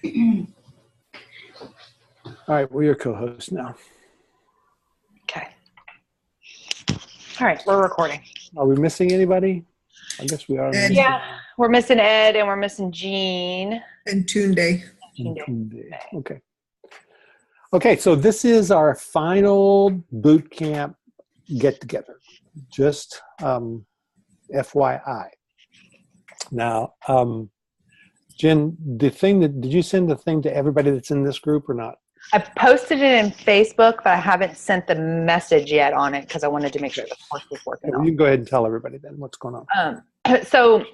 All right, we're your co-host now. Okay. All right, we're recording. Are we missing anybody? I guess we are. Yeah, we're missing Ed and we're missing Jean. And Tunde. Okay. Okay, so this is our final boot camp get-together. Just FYI. Now, Jen, did you send the thing to everybody that's in this group or not? I posted it in Facebook, but I haven't sent the message yet on it because I wanted to make sure the course was working. You can go ahead and tell everybody then what's going on. So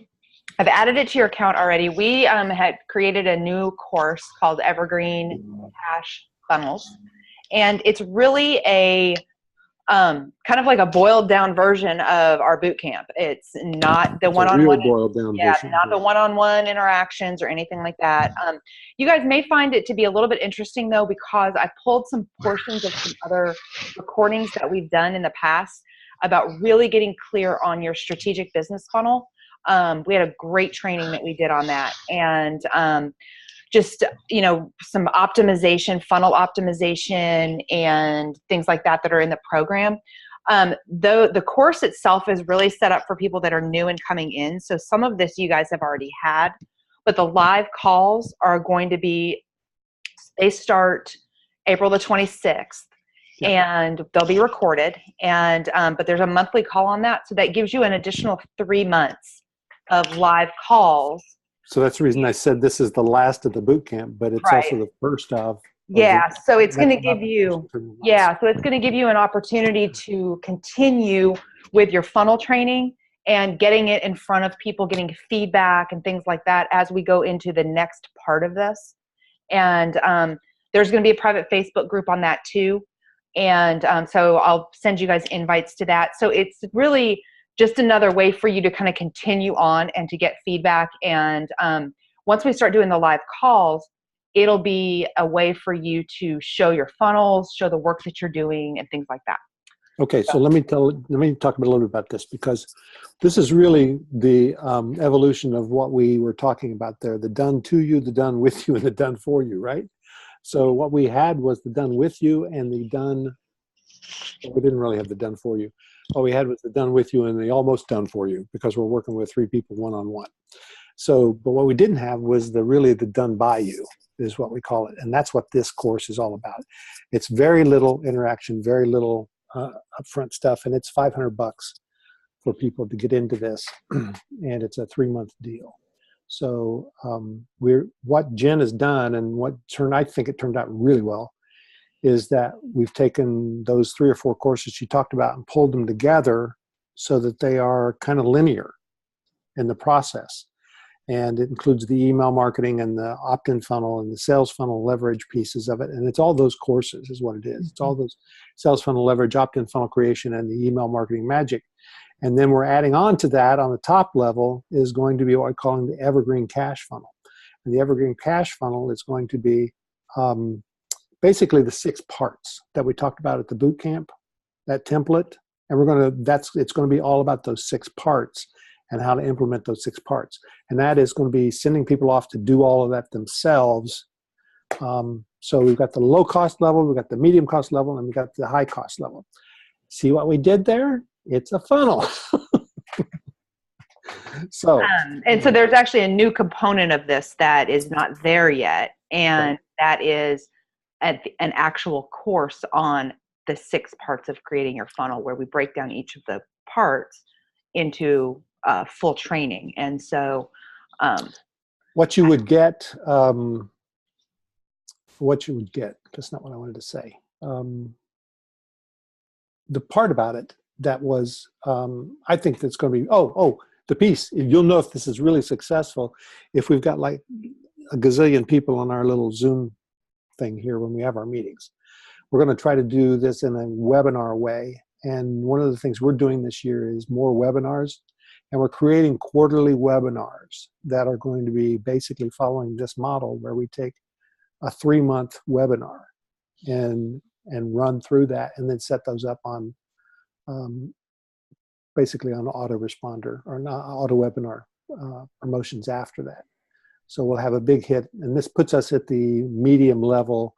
I've added it to your account already. We had created a new course called Evergreen Cash Funnels, and it's really a kind of like a boiled down version of our boot camp. It's not the one-on-one, not the one-on-one interactions or anything like that. You guys may find it to be a little bit interesting though, because I pulled some portions of some other recordings that we've done in the past about really getting clear on your strategic business funnel. We had a great training that we did on that, and just, some optimization, funnel optimization and things like that are in the program. Though the course itself is really set up for people that are new and coming in. So some of this you guys have already had, but the live calls are going to be, they start April the 26th. And they'll be recorded. And, but there's a monthly call on that. So that gives you an additional 3 months of live calls. So that's the reason I said this is the last of the boot camp, but it's also the first of. Yeah. So it's going to give you, so it's going to give you an opportunity to continue with your funnel training and getting it in front of people, getting feedback and things like that as we go into the next part of this. And there's going to be a private Facebook group on that too. And so I'll send you guys invites to that. So it's really just another way for you to kind of continue on and to get feedback. And once we start doing the live calls, it'll be a way for you to show your funnels, show the work that you're doing and things like that. Okay, so let me talk a little bit about this, because this is really the evolution of what we were talking about there, the done to you, the done with you, and the done for you, right? So what we had was the done with you and the done, we didn't really have the done for you. What we had was the done with you and the almost done for you, because we're working with 3 people one-on-one. So, but what we didn't have was the done by you is what we call it. And that's what this course is all about. It's very little interaction, very little upfront stuff. And it's $500 for people to get into this. And it's a 3-month deal. So what Jen has done, and I think it turned out really well, is that we've taken those 3 or 4 courses she talked about and pulled them together so that they are kind of linear in the process. And it includes the email marketing and the opt-in funnel and the sales funnel leverage pieces of it. And it's all those courses is what it is. It's all those sales funnel leverage, opt-in funnel creation, and the email marketing magic. And then we're adding on to that on the top level is going to be what I'm calling the Evergreen Cash Funnel. And the Evergreen Cash Funnel is going to be basically the 6 parts that we talked about at the boot camp, that template. And it's going to be all about those 6 parts and how to implement those 6 parts. And that is going to be sending people off to do all of that themselves. So we've got the low cost level, we've got the medium cost level, and we've got the high cost level. See what we did there? It's a funnel. So there's actually a new component of this that is not there yet. And that is an actual course on the 6 parts of creating your funnel, where we break down each of the parts into full training. And so what you would get, that's not what I wanted to say. The part about it that was, I think that's going to be, the piece, you'll know if this is really successful if we've got like a gazillion people on our little Zoom thing here when we have our meetings. We're going to try to do this in a webinar way. And one of the things we're doing this year is more webinars. And we're creating quarterly webinars that are going to be basically following this model, where we take a 3-month webinar and run through that, and then set those up on basically on autoresponder or not auto webinar promotions after that. So we'll have a big hit, and this puts us at the medium level.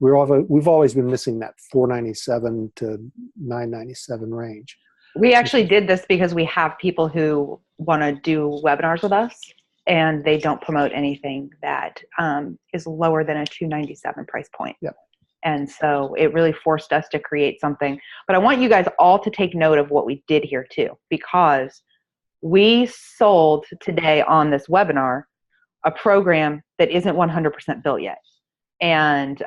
We've always been missing that 497 to 997 range. We actually did this because we have people who want to do webinars with us, and they don't promote anything that is lower than a 297 price point. Yep. And so it really forced us to create something. But I want you guys all to take note of what we did here too, because we sold today on this webinar a program that isn't 100% built yet. And,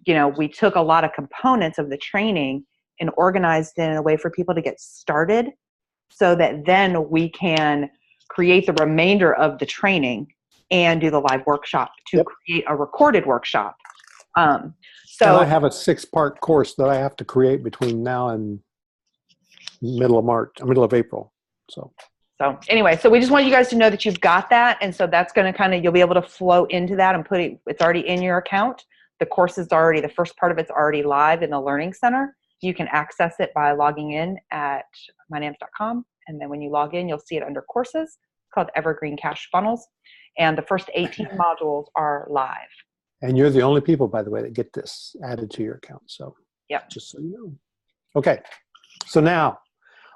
you know, we took a lot of components of the training and organized it in a way for people to get started so that then we can create the remainder of the training and do the live workshop to create a recorded workshop. So I have a 6-part course that I have to create between now and middle of April. So anyway, so we just want you guys to know that you've got that. And so that's going to kind of, you'll be able to flow into that and put it, it's already in your account. The course is already, the first part of it's already live in the Learning Center. You can access it by logging in at mynams.com. And then when you log in, you'll see it under courses. It's called Evergreen Cash Funnels. And the first 18 modules are live. And you're the only people, by the way, that get this added to your account. So just so you know. Okay, so now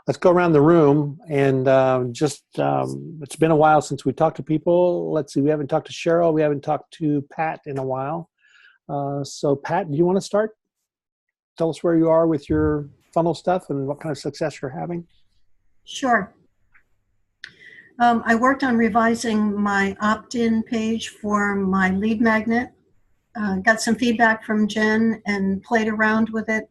let's go around the room and it's been a while since we talked to people. Let's see, we haven't talked to Cheryl. We haven't talked to Pat in a while. So Pat, do you want to start? Tell us where you are with your funnel stuff and what kind of success you're having. Sure. I worked on revising my opt-in page for my lead magnet. Got some feedback from Jen and played around with it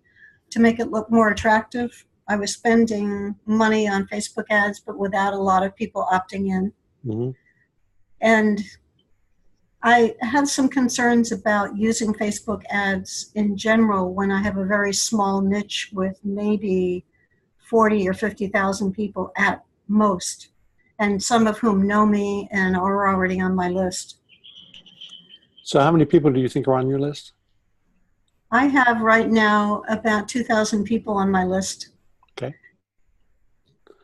to make it look more attractive. I was spending money on Facebook ads, but without a lot of people opting in. Mm-hmm. And I have some concerns about using Facebook ads in general when I have a very small niche with maybe 40 or 50,000 people at most, and some of whom know me and are already on my list. So how many people do you think are on your list? I have right now about 2,000 people on my list. Okay.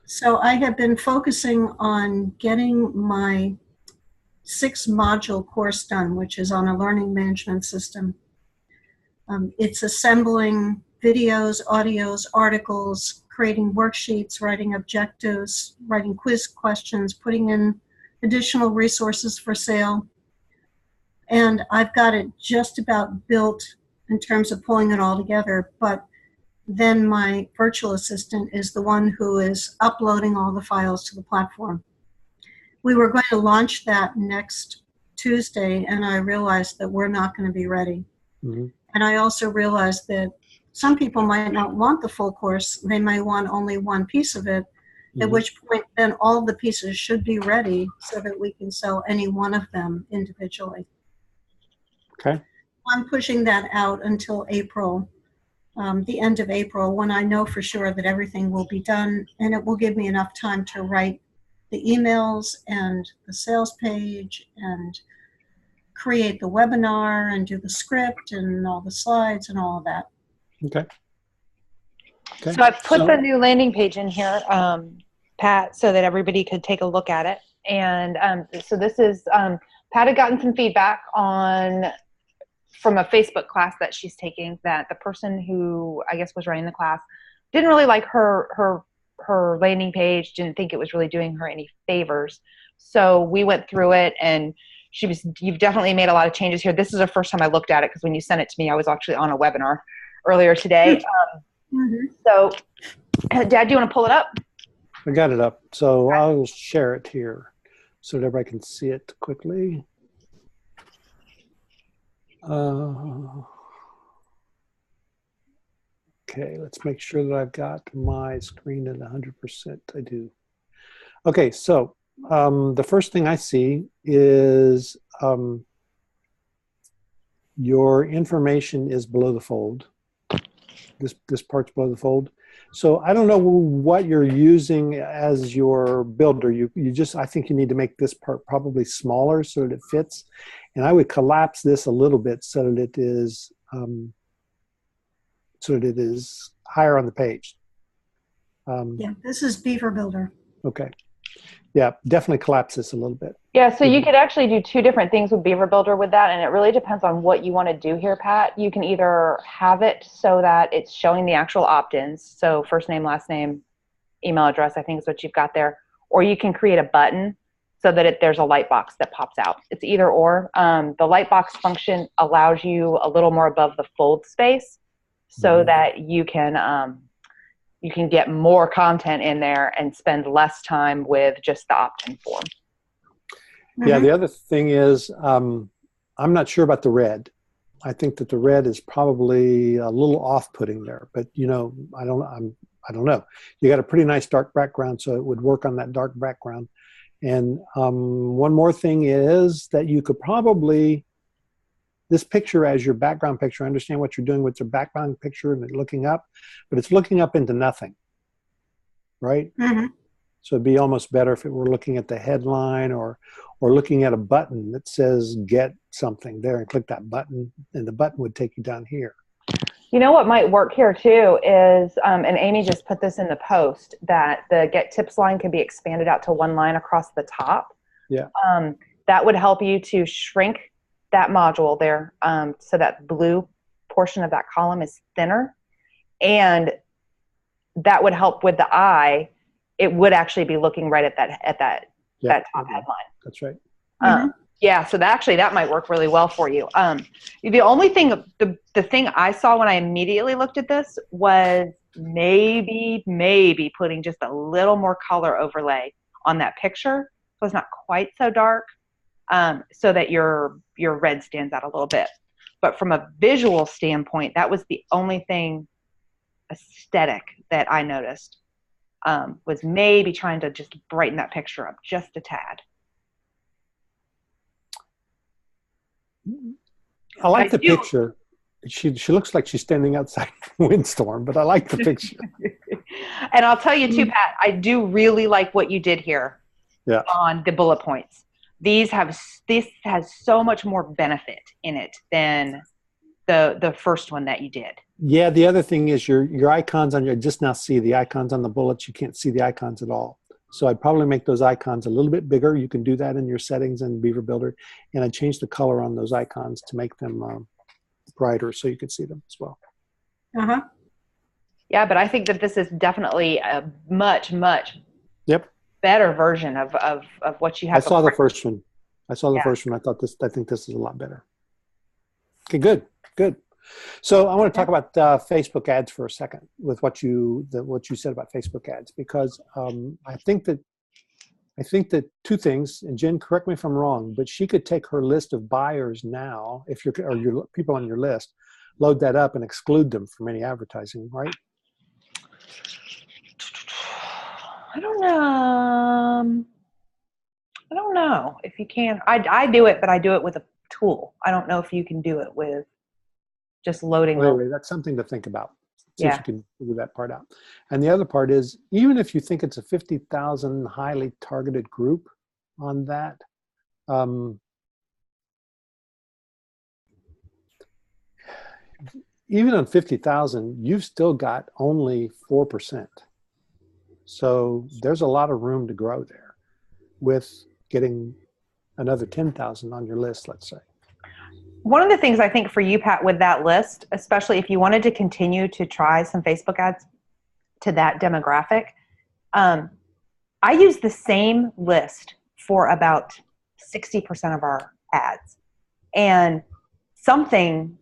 So I have been focusing on getting my 6-module course done, which is on a learning management system. It's assembling videos, audios, articles, creating worksheets, writing objectives, writing quiz questions, putting in additional resources for sale. And I've got it just about built in terms of pulling it all together, but then my virtual assistant is the one who is uploading all the files to the platform. We were going to launch that next Tuesday, and I realized that we're not going to be ready. Mm-hmm. And I also realized that some people might not want the full course. They may want only one piece of it, mm-hmm. At which point then all the pieces should be ready so that we can sell any one of them individually. Okay. I'm pushing that out until April, the end of April, when I know for sure that everything will be done, and it will give me enough time to write the emails and the sales page and create the webinar and do the script and all the slides and all of that. Okay. Okay. So I've put the new landing page in here, Pat, so that everybody could take a look at it. And so this is, Pat had gotten some feedback from a Facebook class that she's taking, that the person who I guess was running the class didn't really like her landing page, didn't think it was really doing her any favors. So we went through it, and you've definitely made a lot of changes here. This is the first time I looked at it, because when you sent it to me, I was actually on a webinar earlier today. So Dad, do you want to pull it up? I got it up. So I'll share it here so that everybody can see it quickly. Okay, let's make sure that I've got my screen at 100%. I do. Okay, so the first thing I see is your information is below the fold. This part's below the fold. So I don't know what you're using as your builder. I think you need to make this part probably smaller so that it fits. And I would collapse this a little bit so that it is higher on the page. Yeah, this is Beaver Builder. Okay. Yeah, definitely collapse this a little bit. Yeah, so you could actually do two different things with Beaver Builder with that, and it really depends on what you want to do here, Pat. You can either have it so that it's showing the actual opt-ins, so first name, last name, email address, I think is what you've got there, or you can create a button so that there's a light box that pops out. It's either or. The light box function allows you a little more above the fold space so that you can get more content in there and spend less time with just the opt-in form. Yeah, the other thing is, I'm not sure about the red. I think that the red is probably a little off-putting there, but you know, I don't know. You got a pretty nice dark background, so it would work on that dark background. And one more thing is that you could probably, this picture as your background picture, I understand what you're doing with your background picture and looking up, but it's looking up into nothing, right? So it'd be almost better if it were looking at the headline or looking at a button that says get something there and click that button, and the button would take you down here. You know what might work here too is, and Amy just put this in the post, that the get tips line can be expanded out to one line across the top. Yeah. That would help you to shrink that module there so that blue portion of that column is thinner. And that would help with the eye. It would actually be looking right at that top headline. That's right. Yeah, so that might work really well for you. The only thing, the thing I saw when I immediately looked at this was maybe putting just a little more color overlay on that picture, so it's not quite so dark, so that your red stands out a little bit. But from a visual standpoint, that was the only thing aesthetic that I noticed, was maybe trying to just brighten that picture up just a tad. I like the picture. She looks like she's standing outside a windstorm, but I like the picture. And I'll tell you too, Pat, I do really like what you did here on the bullet points. This has so much more benefit in it than the first one that you did. Yeah, the other thing is your icons on just now see the icons on the bullets. You can't see the icons at all. So I'd probably make those icons a little bit bigger. You can do that in your settings in Beaver Builder. And I'd change the color on those icons to make them brighter so you could see them as well. Yeah, but I think that this is definitely a much better version of what you have. I saw the first one. I think this is a lot better. Okay, good. So I want to talk about Facebook ads for a second with what you said about Facebook ads, because I think that two things, and Jen, correct me if I'm wrong, but she could take her list of buyers now, or your people on your list, load that up and exclude them from any advertising, right? I don't know if you can. I do it, but I do it with a tool. I don't know if you can do it with just loading. Wait, that's something to think about. See if you can figure that part out. And the other part is, even if you think it's a 50,000 highly targeted group on that, even on 50,000, you've still got only 4%. So there's a lot of room to grow there with getting another 10,000 on your list, let's say. One of the things I think for you, Pat, with that list, especially if you wanted to continue to try some Facebook ads to that demographic, I use the same list for about 60% of our ads, and something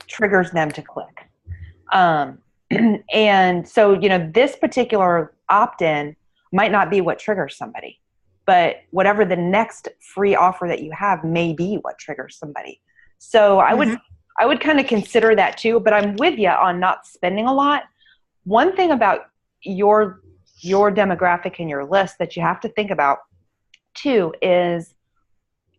triggers them to click. And so, you know, this particular opt-in might not be what triggers somebody, but whatever the next free offer that you have may be what triggers somebody. So I would kind of consider that too, but I'm with you on not spending a lot. One thing about your demographic and your list that you have to think about too is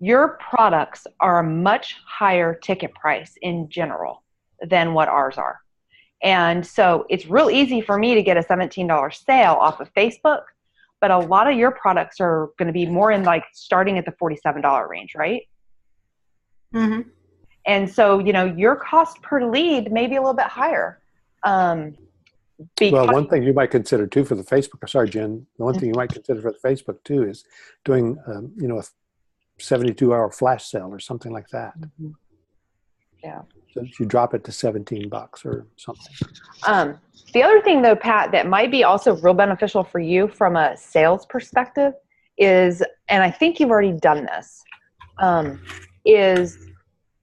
your products are a much higher ticket price in general than what ours are. And so it's real easy for me to get a $17 sale off of Facebook, but a lot of your products are going to be more in like starting at the $47 range, right? And so, you know, your cost per lead may be a little bit higher. Well, one thing you might consider too for the Facebook, sorry, Jen, the one thing you might consider for the Facebook too is doing, you know, a 72-hour flash sale or something like that. Yeah. So you drop it to $17 or something. The other thing though, Pat, that might be also real beneficial for you from a sales perspective is, and I think you've already done this, is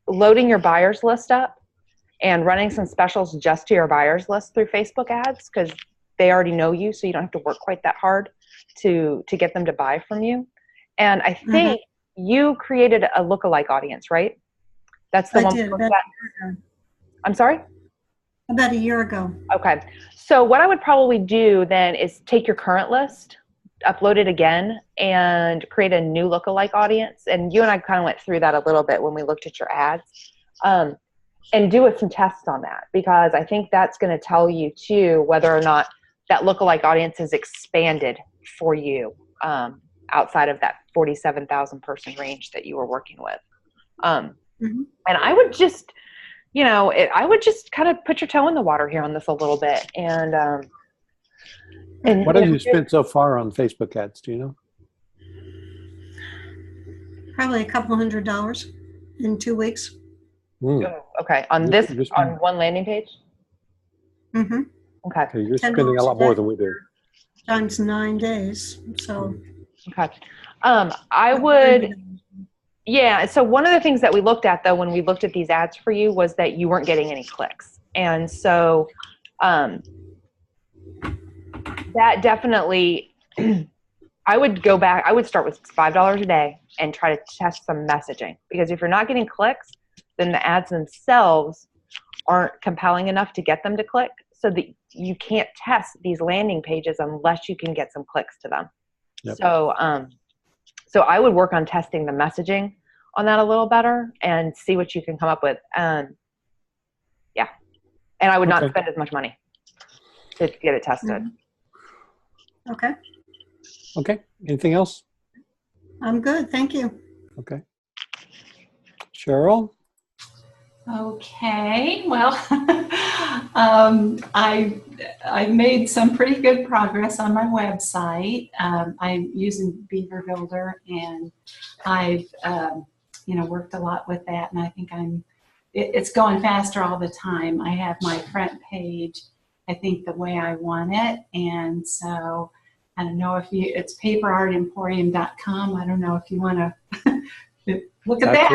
loading your buyers list up and running some specials just to your buyers list through Facebook ads, because they already know you, so you don't have to work quite that hard to get them to buy from you. And I think you created a lookalike audience, right? That's the one. I did about a year ago. I'm sorry? About a year ago. Okay. So what I would probably do then is take your current list, upload it again, and create a new lookalike audience. And you and I kind of went through that a little bit when we looked at your ads. And do some tests on that, because I think that's going to tell you too whether or not that lookalike audience has expanded for you outside of that 47,000 person range that you were working with. And I would just, you know, I would just kind of put your toe in the water here on this a little bit. And what have you spent so far on Facebook ads? Do you know? Probably a couple $100 in 2 weeks. Oh, okay. On on one landing page? Okay. Okay, you're spending a lot more than we do. Times 9 days, so. Okay. I would, yeah, so one of the things that we looked at though when we looked at these ads for you was that you weren't getting any clicks. And so that definitely, I would go back, I would start with $5 a day and try to test some messaging, because if you're not getting clicks, then the ads themselves aren't compelling enough to get them to click, so that you can't test these landing pages unless you can get some clicks to them. Yep. So I would work on testing the messaging on that a little better and see what you can come up with. Yeah. And I would not spend as much money to get it tested. Okay. Okay. Anything else? I'm good. Thank you. Okay. Cheryl? Okay, well, I made some pretty good progress on my website. I'm using Beaver Builder, and I've worked a lot with that, and I think it's going faster all the time. I have my front page, I think, the way I want it, and so I don't know if it's paperartemporium.com. I don't know if you want to look at that.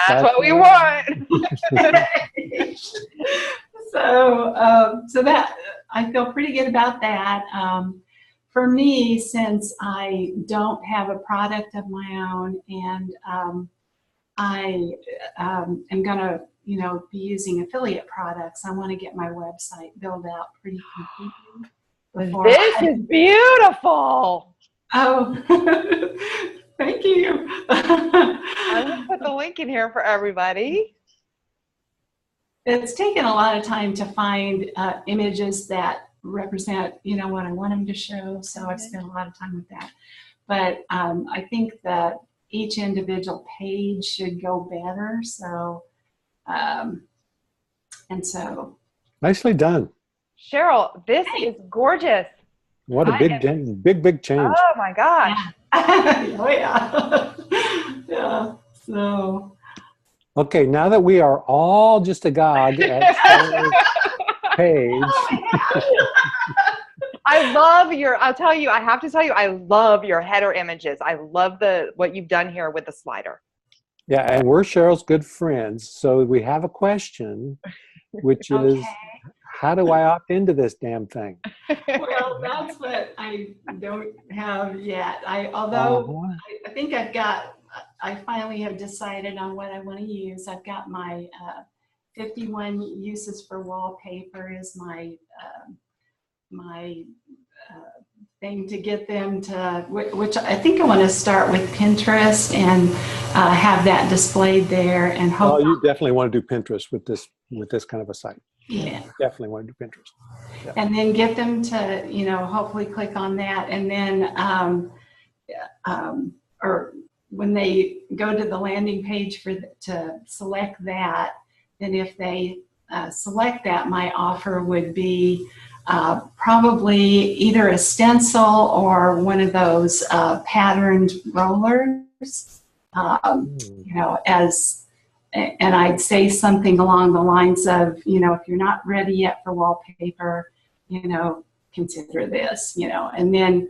That's what we want. So that I feel pretty good about that. For me, since I don't have a product of my own, and I am gonna be using affiliate products, I want to get my website built out pretty completely. This is beautiful. Oh. Thank you. I'm going to put the link in here for everybody. It's taken a lot of time to find images that represent, what I want them to show. So I've spent a lot of time with that. But I think that each individual page should go better. So, Nicely done. Cheryl, this is gorgeous. What a big change. Oh my gosh. Oh yeah. Yeah. So. Okay, now that we are all just agog at Sarah's page. I'll tell you, I have to tell you, I love your header images. I love what you've done here with the slider. Yeah, and we're Cheryl's good friends. So we have a question, which is, how do I opt into this damn thing? Well, that's what I don't have yet. I think I finally have decided on what I want to use. I've got my 51 uses for wallpaper is my thing to get them to, which I think I want to start with Pinterest and have that displayed there, and hope. Oh, you definitely want to do Pinterest with this kind of a site. Yeah, definitely want to do Pinterest. Yeah. And then get them to hopefully click on that, and then or when they go to the landing page to select that, then if they select that, my offer would be probably either a stencil or one of those patterned rollers, you know, and I'd say something along the lines of, you know, if you're not ready yet for wallpaper, you know, consider this, you know, and then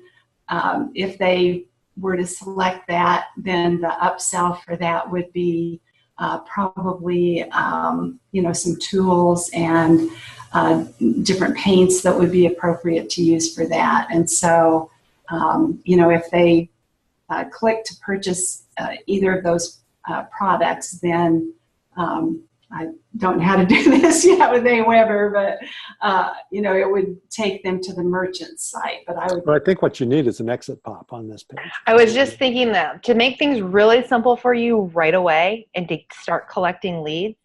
if they were to select that, then the upsell for that would be probably, you know, some tools and different paints that would be appropriate to use for that. And so, you know, if they click to purchase either of those products, then I don't know how to do this yet with AWeber, but you know, it would take them to the merchant site. But I would. Well, I think what you need is an exit pop on this page. I was just thinking that to make things really simple for you right away and to start collecting leads,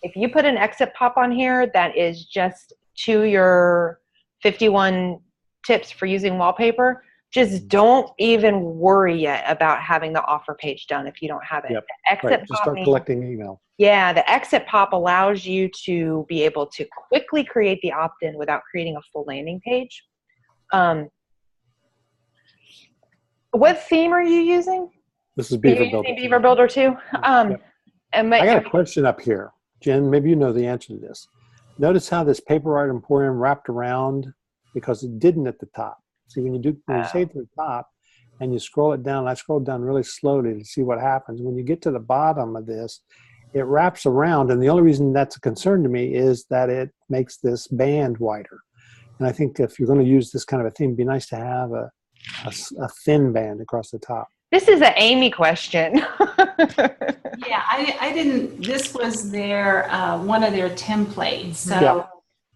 if you put an exit pop on here that is just to your 51 tips for using wallpaper, just don't even worry yet about having the offer page done if you don't have it. Yep. The exit Right. pop Just start means, collecting email. yeah, the exit pop allows you to be able to quickly create the opt-in without creating a full landing page. What theme are you using? This is Are Beaver you Builder. using Beaver Builder too? Yep. I got a question up here. Jen, maybe you know the answer to this. Notice how this Paper Art Emporium wrapped around because it didn't at the top. See, when you say it to the top and you scroll it down, I scrolled down really slowly to see what happens. When you get to the bottom of this, it wraps around, and the only reason that's a concern to me is that it makes this band wider. And I think if you're going to use this kind of a theme, it'd be nice to have a thin band across the top. This is an Amy question. Yeah, I didn't, this was their, one of their templates. So,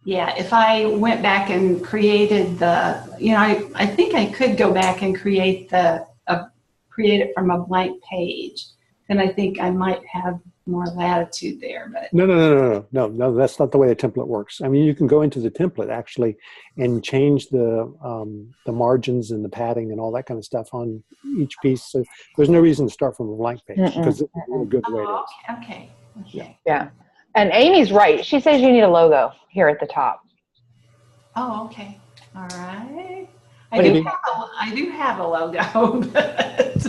yeah, if I went back and created the, you know, I think I could go back and create create it from a blank page. Then I think I might have more latitude there, but. No, that's not the way a template works. I mean, you can go into the template actually and change the margins and the padding and all that kind of stuff on each piece. So there's no reason to start from a blank page because it's a good way to. Okay. Yeah. And Amy's right. She says you need a logo here at the top. Oh, okay. All right. What do you I do have a logo, but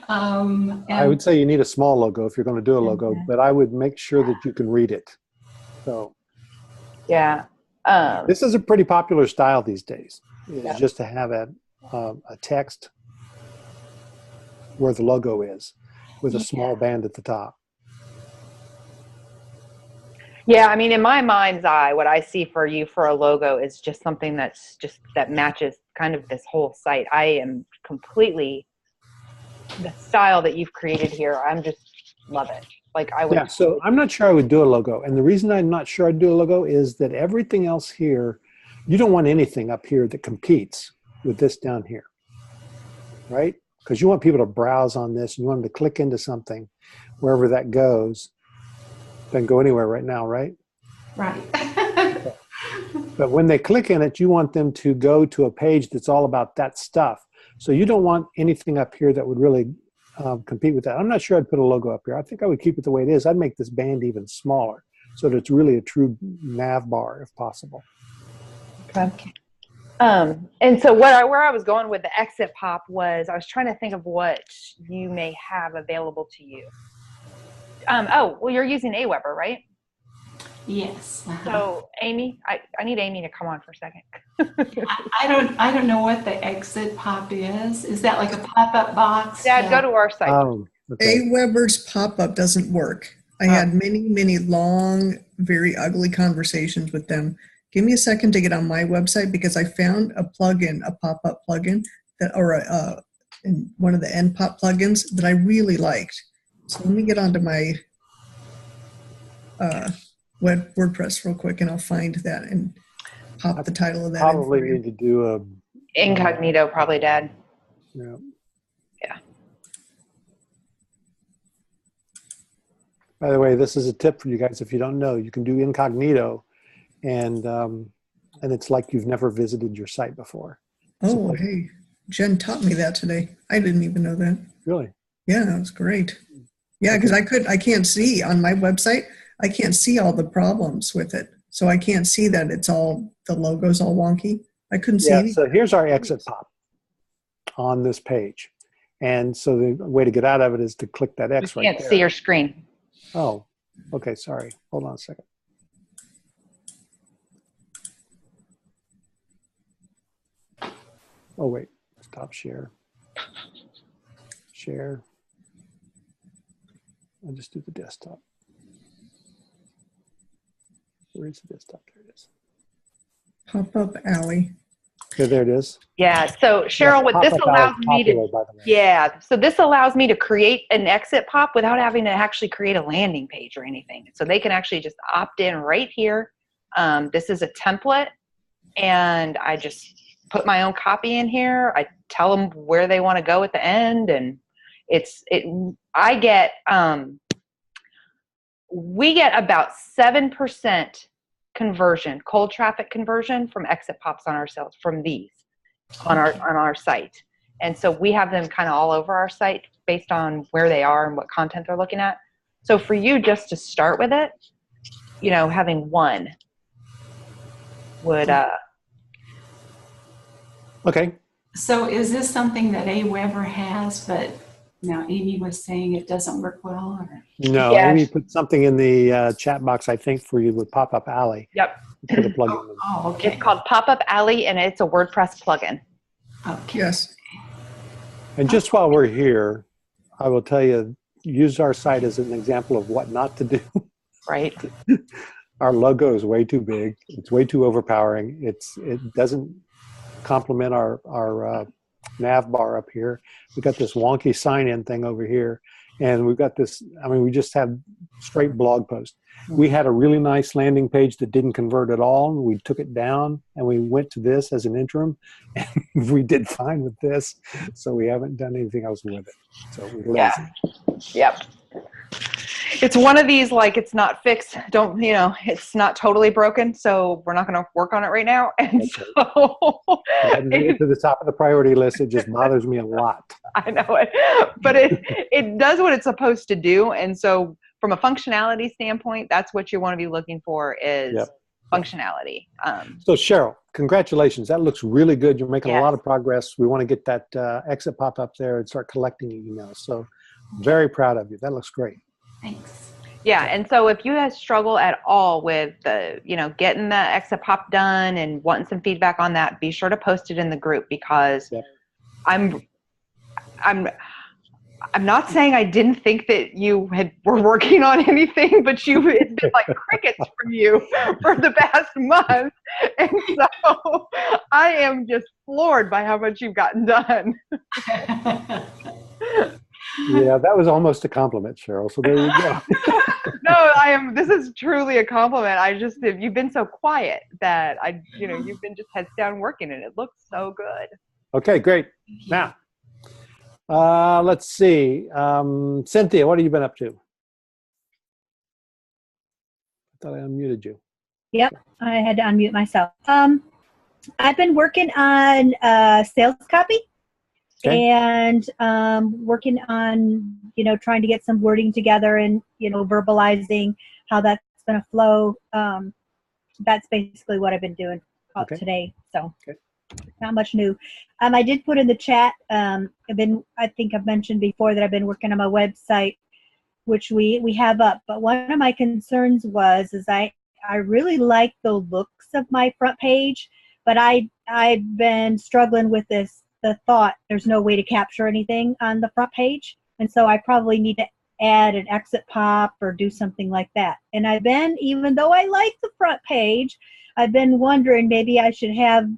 I would say you need a small logo if you're going to do a logo, but I would make sure that you can read it. So yeah, this is a pretty popular style these days. Is just to have a text where the logo is, with a small band at the top. Yeah, I mean, in my mind's eye, what I see for you for a logo is just something that's that matches kind of this whole site. I am completely the style that you've created here. I'm just love it. Like I would. Yeah, so I'm not sure I would do a logo, and the reason I'm not sure I'd do a logo is that everything else here, you don't want anything up here that competes with this down here, right? Because you want people to browse on this, and you want them to click into something, wherever that goes. Doesn't go anywhere right now, right? Right. But when they click in it, you want them to go to a page that's all about that stuff. So you don't want anything up here that would really compete with that. I'm not sure I'd put a logo up here. I think I would keep it the way it is. I'd make this band even smaller so that it's really a true nav bar if possible. Okay. And so where I was going with the exit pop was I was trying to think of what you may have available to you. Oh, well, you're using AWeber, right? Yes. So Amy, I need Amy to come on for a second. I don't know what the exit pop is. Is that like a pop-up box? Dad, go to our site. Okay. AWeber's pop-up doesn't work. I had many long, very ugly conversations with them. Give me a second to get on my website because I found a plugin, a pop-up plugin in one of the NPOP plugins that I really liked. So let me get onto my WordPress real quick, and I'll find that and pop the title of that. Probably in for you. need to do a Incognito, probably, Dad. Yeah. Yeah. By the way, this is a tip for you guys. If you don't know, you can do incognito, and it's like you've never visited your site before. Oh, hey, Jen taught me that today. I didn't even know that. Really? Yeah, that was great. Yeah, because I can't see on my website. I can't see all the problems with it. So I can't see that it's all, the logo's all wonky. I couldn't see Yeah, any. so here's our exit pop on this page. And so the way to get out of it is to click that You X right can't there. see your screen. Oh, okay, sorry. Hold on a second. Oh, wait, stop share. Share. I'll just do the desktop. Where's the desktop? There it is. Pop-up alley. Okay, there it is. Yeah. So Cheryl, what this Pop-up allows alley me to, popular, by the way. yeah. So this allows me to create an exit pop without having to actually create a landing page or anything. So they can actually just opt in right here. This is a template, and I just put my own copy in here. I tell them where they want to go at the end, and I get, we get about 7% conversion, cold traffic conversion from exit pops on our sales, from these on our site. And so we have them kind of all over our site based on where they are and what content they're looking at. So for you just to start with it, you know, having one would, Okay. So is this something that AWeber has, but now Amy was saying it doesn't work well? Or? No, Yeah. Amy put something in the chat box, I think, for you with Pop-Up Alley. yep. Put a plugin in. Oh, okay. It's called Pop-Up Alley, and it's a WordPress plugin. Okay. Yes. And just while we're here, I will tell you, use our site as an example of what not to do. Right. Our logo is way too big. It's way too overpowering. It doesn't complement our nav bar up here. We've got this wonky sign-in thing over here. And we've got this, I mean, we just have straight blog post. We had a really nice landing page that didn't convert at all. We took it down and we went to this as an interim, and we did fine with this. So we haven't done anything else with it. So we're lazy. Yeah. Yep. It's one of these, like, it's not fixed. Don't, you know, it's not totally broken. So we're not going to work on it right now. And Okay. so It made it to the top of the priority list. It just bothers me a lot. I know it, but it does what it's supposed to do. And so from a functionality standpoint, that's what you want to be looking for is Yep. functionality. So Cheryl, congratulations. That looks really good. You're making a Yes. lot of progress. We want to get that exit pop up there and start collecting emails. So very proud of you. That looks great. Thanks. Yeah. And so if you guys struggle at all with the, you know, getting the exit pop done and wanting some feedback on that, be sure to post it in the group, because Yep. I'm not saying I didn't think that you were working on anything, but it's been like crickets from you for the past month. And so I am just floored by how much you've gotten done. Yeah, that was almost a compliment, Cheryl. So there you go. No, this is truly a compliment. You've been so quiet that you've been just heads down working, and it looks so good. Okay, great. Now, let's see. Cynthia, what have you been up to? I thought I unmuted you. Yep, I had to unmute myself. I've been working on sales copy. Okay. And working on, trying to get some wording together and, verbalizing how that's going to flow. That's basically what I've been doing today. So not much new. I did put in the chat, I think I've mentioned before that I've been working on my website, which we have up. But one of my concerns is I really like the looks of my front page, but I've been struggling with the thought there's no way to capture anything on the front page, and so I probably need to add an exit pop or do something like that. And even though I like the front page, I've been wondering maybe I should have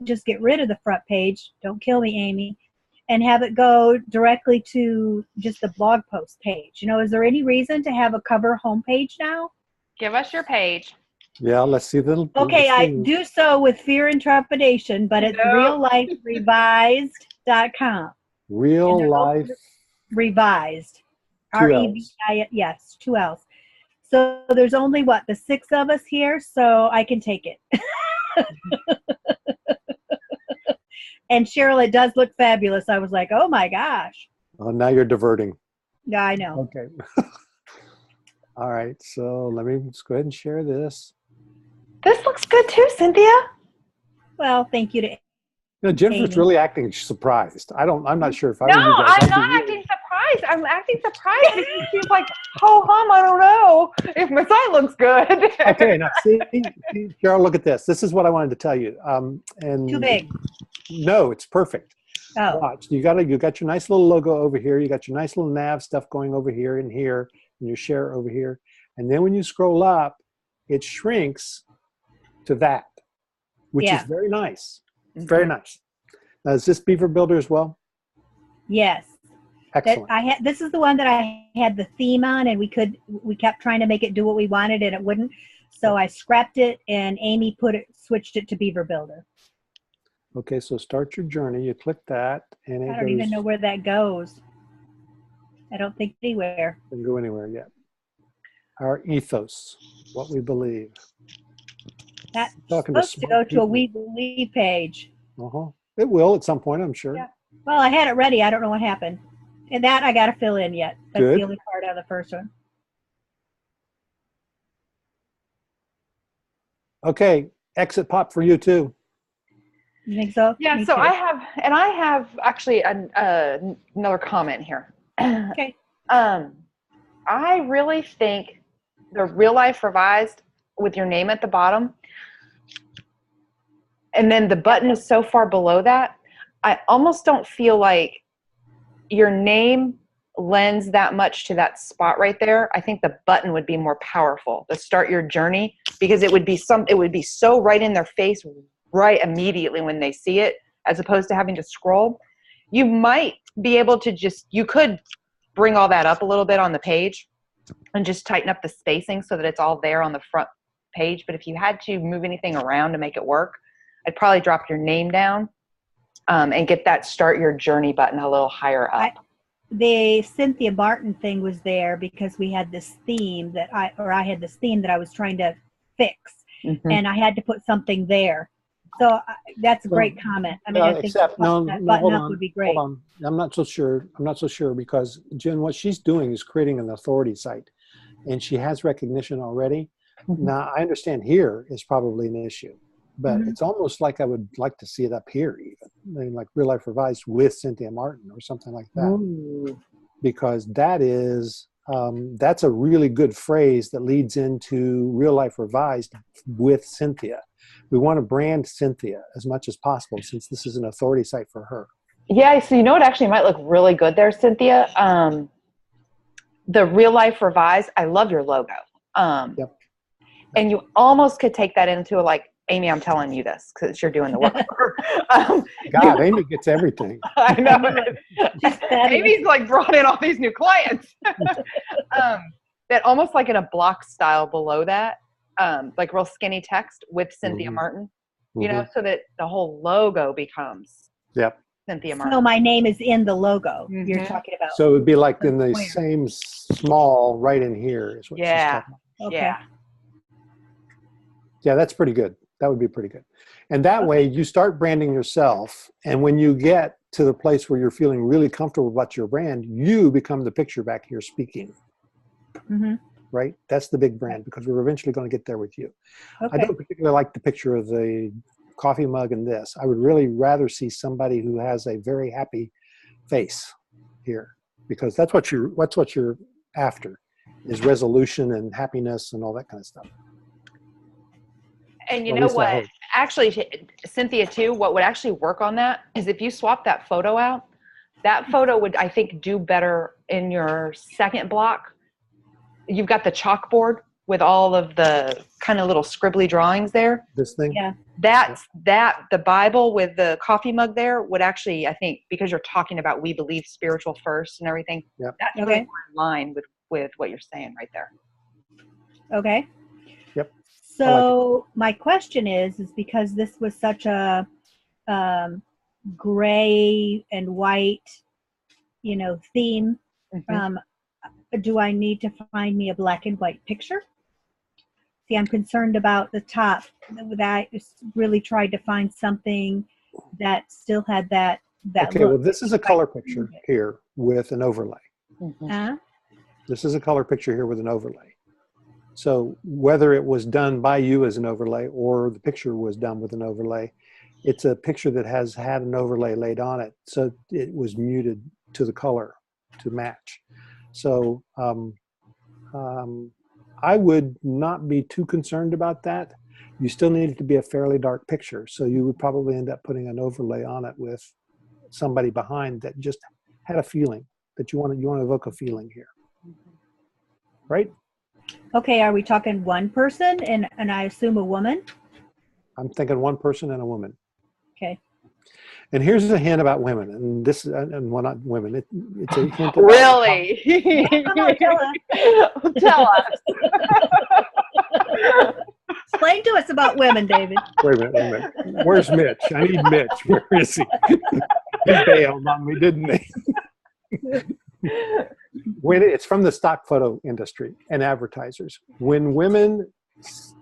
just get rid of the front page, don't kill me, Amy, and have it go directly to just the blog post page. Is there any reason to have a cover homepage now? Give us your page. Yeah, let's see the. Okay, I do so with fear and trepidation, but it's realliferevised.com. Real life revised. Two L's. REVI, yes, 2 L's. So there's only the 6 of us here, so I can take it. And Cheryl, it does look fabulous. I was like, oh my gosh. Oh, now you're diverting. Yeah, I know. Okay. All right, so let me just go ahead and share this. This looks good too, Cynthia. Well, thank you to You know, Jennifer's Amy. really acting surprised. I'm not sure if I No, were you guys. I'm I'd be not really- acting surprised. I'm acting surprised because she's like, ho hum, I don't know if my site looks good. Okay, now see, Cheryl, look at this. This is what I wanted to tell you. And too big. No, it's perfect. Oh, Watch. You got your nice little logo over here. You got your nice little nav stuff going over here, and your share over here. And then when you scroll up, it shrinks to that, which Yeah. is very nice. Very nice. Now, is this Beaver Builder as well? yes. Excellent. This is the one that I had the theme on, and we kept trying to make it do what we wanted, and it wouldn't. So I scrapped it, and Amy switched it to Beaver Builder. Okay, so start your journey. You click that, and it I don't even know where that goes. I don't think anywhere. Doesn't go anywhere yet. Our ethos, what we believe. That's Talking to supposed to go smart to a people. We Believe page. It will at some point, I'm sure. Yeah. Well, I had it ready. I don't know what happened. And that I got to fill in yet. That's Good. the only part of the first one. Okay, exit pop for you too. You think so? Yeah, Me so too. I have actually another comment here. Okay. I really think the real life revised with your name at the bottom, and then the button is so far below that, I almost don't feel like your name lends that much to that spot right there. I think the button would be more powerful to start your journey, because it would be so right in their face right immediately when they see it, as opposed to having to scroll. You might be able to you could bring all that up a little bit on the page and just tighten up the spacing so that it's all there on the front page. But if you had to move anything around to make it work, I'd probably drop your name down and get that start your journey button a little higher up. The Cynthia Martin thing was there because we had this theme that I had this theme that I was trying to fix, and I had to put something there. So that's a great comment. I mean, I think that button up would be great. Hold on. I'm not so sure because Jen, what she's doing is creating an authority site, and she has recognition already. Now, I understand here is probably an issue, but it's almost like I would like to see it up here even. I mean, like Real Life Revised with Cynthia Martin or something like that. Ooh. Because that is, that's a really good phrase that leads into Real Life Revised with Cynthia. We want to brand Cynthia as much as possible since this is an authority site for her. Yeah, so you know what actually might look really good there, Cynthia? The Real Life Revised, I love your logo. Yep. And you almost could take that into Amy, I'm telling you this because you're doing the work. God, Amy gets everything. I know. Amy's like brought in all these new clients. That almost like in a block style below that, like real skinny text with Cynthia Martin, you know, so that the whole logo becomes Cynthia Martin. So my name is in the logo you're talking about. So it would be like in the same small right in here is what she's talking about. Okay. Yeah, that's pretty good. That would be pretty good. And that way you start branding yourself. And when you get to the place where you're feeling really comfortable about your brand, you become the picture back here speaking. Right? That's the big brand because we're eventually going to get there with you. I don't particularly like the picture of the coffee mug and this. I would really rather see somebody who has a very happy face here because that's what you're after is resolution and happiness and all that kind of stuff. And you know what? Actually, Cynthia, too, what would actually work on that is if you swap that photo out, that photo would, I think, do better in your second block. You've got the chalkboard with all of the kind of little scribbly drawings there. This thing? Yeah. The Bible with the coffee mug there would actually, I think, because you're talking about we believe spiritual first and everything, that's really in line with what you're saying right there. Okay. Yep. So my question is because this was such a gray and white, theme, do I need to find me a black and white picture? See, I'm concerned about the top. I really tried to find something that still had that okay, look. well, this is a color picture here with an overlay. This is a color picture here with an overlay. So whether it was done by you as an overlay or the picture was done with an overlay, it's a picture that has had an overlay laid on it. So it was muted to the color to match. So I would not be too concerned about that. You still need it to be a fairly dark picture. So you would probably end up putting an overlay on it with somebody behind that just had a feeling that you want to evoke a feeling here. Right? Okay, are we talking one person and I assume a woman? I'm thinking one person and a woman. Okay. And here's a hint about women, and this, and well, not women. It's a hint. About Really? Come on, tell us. Tell us. Explain to us about women, David. Wait a minute. Where's Mitch? I need Mitch. Where is he? He bailed on me, didn't he? It's from the stock photo industry and advertisers. When women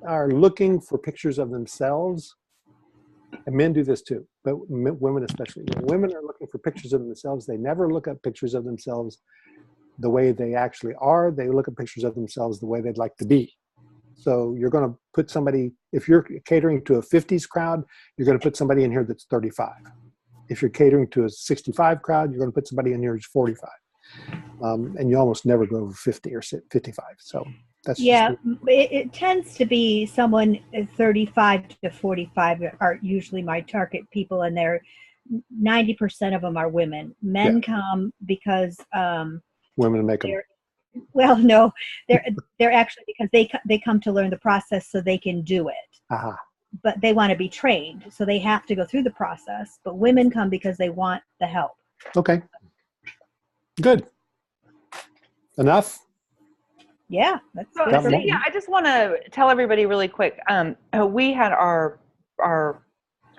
are looking for pictures of themselves, and men do this too, but women especially. When women are looking for pictures of themselves, they never look at pictures of themselves the way they actually are. They look at pictures of themselves the way they'd like to be. So you're going to put somebody, if you're catering to a 50s crowd, you're going to put somebody in here that's 35. If you're catering to a 65 crowd, you're going to put somebody in here who's 45. And you almost never go over 50 or 55. So that's it tends to be someone 35 to 45 are usually my target people, and they're 90% of them are women. Men come because women make them. Well, no, they're actually because they come to learn the process so they can do it. Uh-huh. But they want to be trained, so they have to go through the process. But women come because they want the help. Okay. Good. Enough? Yeah. So, I just want to tell everybody really quick. We had our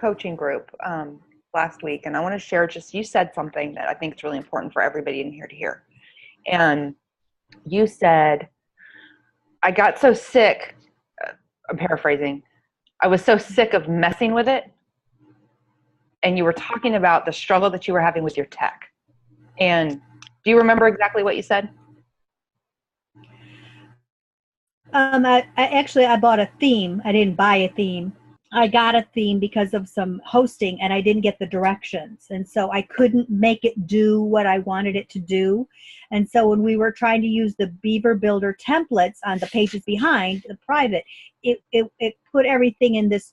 coaching group last week, and I want to share you said something that I think is really important for everybody in here to hear. And you said, I got so sick, I'm paraphrasing, I was so sick of messing with it. And you were talking about the struggle that you were having with your tech. And do you remember exactly what you said? I bought a theme. I didn't buy a theme. I got a theme because of some hosting, and I didn't get the directions. And so I couldn't make it do what I wanted it to do. And so when we were trying to use the Beaver Builder templates on the pages behind the private, it put everything in this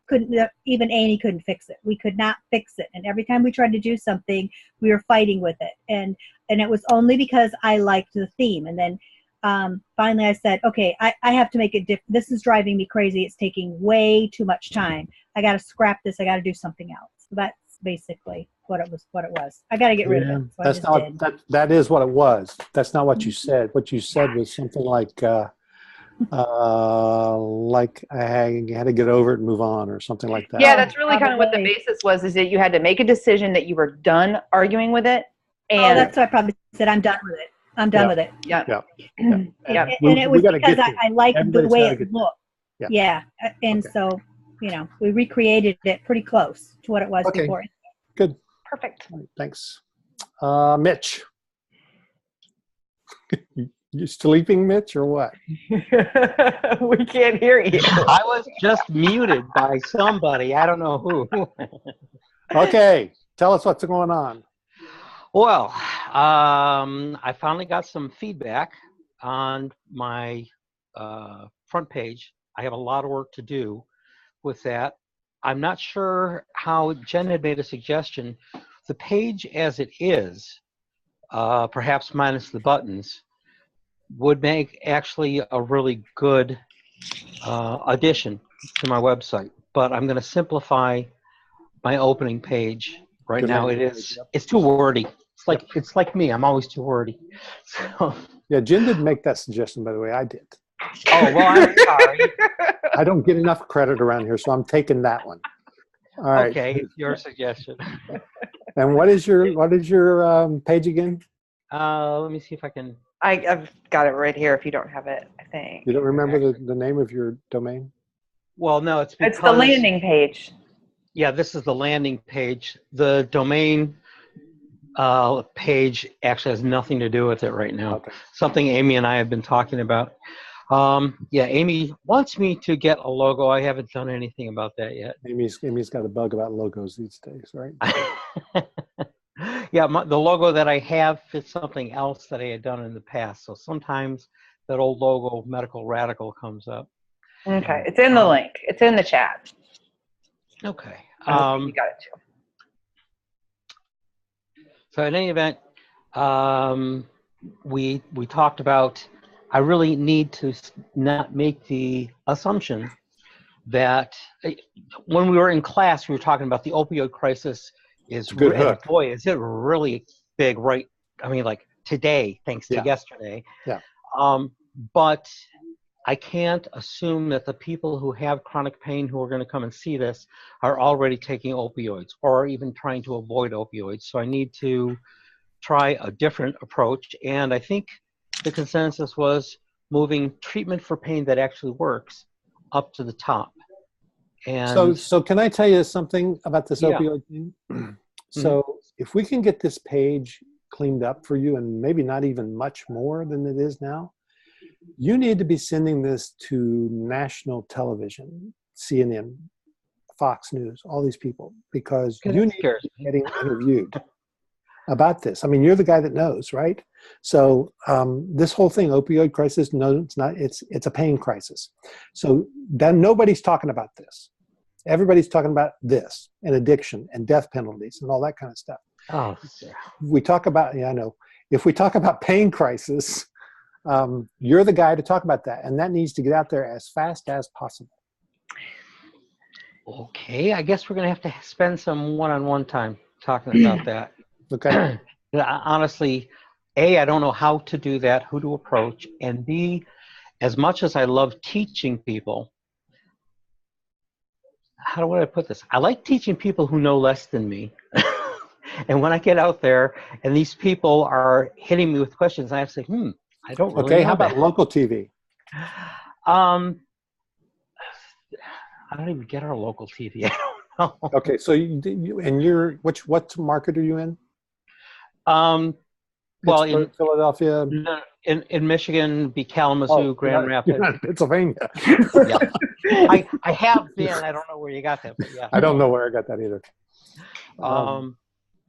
couldn't, even Annie couldn't fix it. We could not fix it. And every time we tried to do something, we were fighting with it. And it was only because I liked the theme. And then finally I said, okay, I have to make it different. This is driving me crazy. It's taking way too much time. I got to scrap this. I got to do something else. So that's basically what it was. I got to get rid of it. So that's not, that is what it was. That's not what you said. What you said was something like I had to get over it and move on, or something like that. Yeah, that's really kind of what the basis was, is that you had to make a decision that you were done arguing with it. And that's what I probably said. I'm done with it. I'm done with it. Yeah. And it was because I liked the way it looked. Yeah. And so, we recreated it pretty close to what it was before. Good. Perfect. Right, thanks. Mitch. You sleeping, Mitch, or what? We can't hear you. I was just muted by somebody. I don't know who. Okay. Tell us what's going on. Well, I finally got some feedback on my front page. I have a lot of work to do with that. I'm not sure how Jen had made a suggestion. The page as it is, perhaps minus the buttons, would make actually a really good addition to my website. But I'm going to simplify my opening page. Right now it's too wordy. It's like me. I'm always too wordy. So. Yeah, Jen didn't make that suggestion, by the way. I did. Oh, well, I'm sorry. I don't get enough credit around here, so I'm taking that one. All right. Okay, it's your suggestion. And what is your page again? Let me see if I can. I've got it right here if you don't have it, I think. You don't remember the name of your domain? Well, no, it's because... It's the landing page. Yeah, this is the landing page. The domain page actually has nothing to do with it right now. Okay. Something Amy and I have been talking about. Yeah, Amy wants me to get a logo. I haven't done anything about that yet. Amy's got a bug about logos these days, right? Yeah, the logo that I have fits something else that I had done in the past. So sometimes that old logo, Medical Radical, comes up. Okay, it's in the link. It's in the chat. Okay. You got it too. So in any event, we talked about, I really need to not make the assumption that when we were in class, we were talking about the opioid crisis is, a good hook. boy, is it really big, right? I mean, like today, thanks to Yeah. yesterday. Yeah. But I can't assume that the people who have chronic pain who are going to come and see this are already taking opioids or even trying to avoid opioids. So I need to try a different approach. And I think the consensus was moving treatment for pain that actually works up to the top. And So can I tell you something about this Yeah. opioid thing? So if we can get this page cleaned up for you, and maybe not even much more than it is now, you need to be sending this to national television, CNN, Fox News, all these people, because you need to be getting interviewed about this. I mean, you're the guy that knows, right? So this whole thing, opioid crisis, no, it's not. It's a pain crisis. So then nobody's talking about this. Everybody's talking about this and addiction and death penalties and all that kind of stuff. Oh, We talk about, yeah, I know. If we talk about pain crisis, you're the guy to talk about that, and that needs to get out there as fast as possible. okay. I guess we're going to have to spend some one-on-one time talking about that. Okay. Honestly, A, I don't know how to do that, who to approach, and B, as much as I love teaching people, how do I put this? I like teaching people who know less than me. And when I get out there and these people are hitting me with questions, I have to say, I don't really Okay, know how about that. local TV? I don't even get our local TV. I don't know. Okay, so what market are you in? Well, Pittsburgh, Philadelphia. in Michigan, be Kalamazoo, Grand Rapids. You're not in Pennsylvania. Yeah. I have been. I don't know where you got that, but yeah. I don't know where I got that either.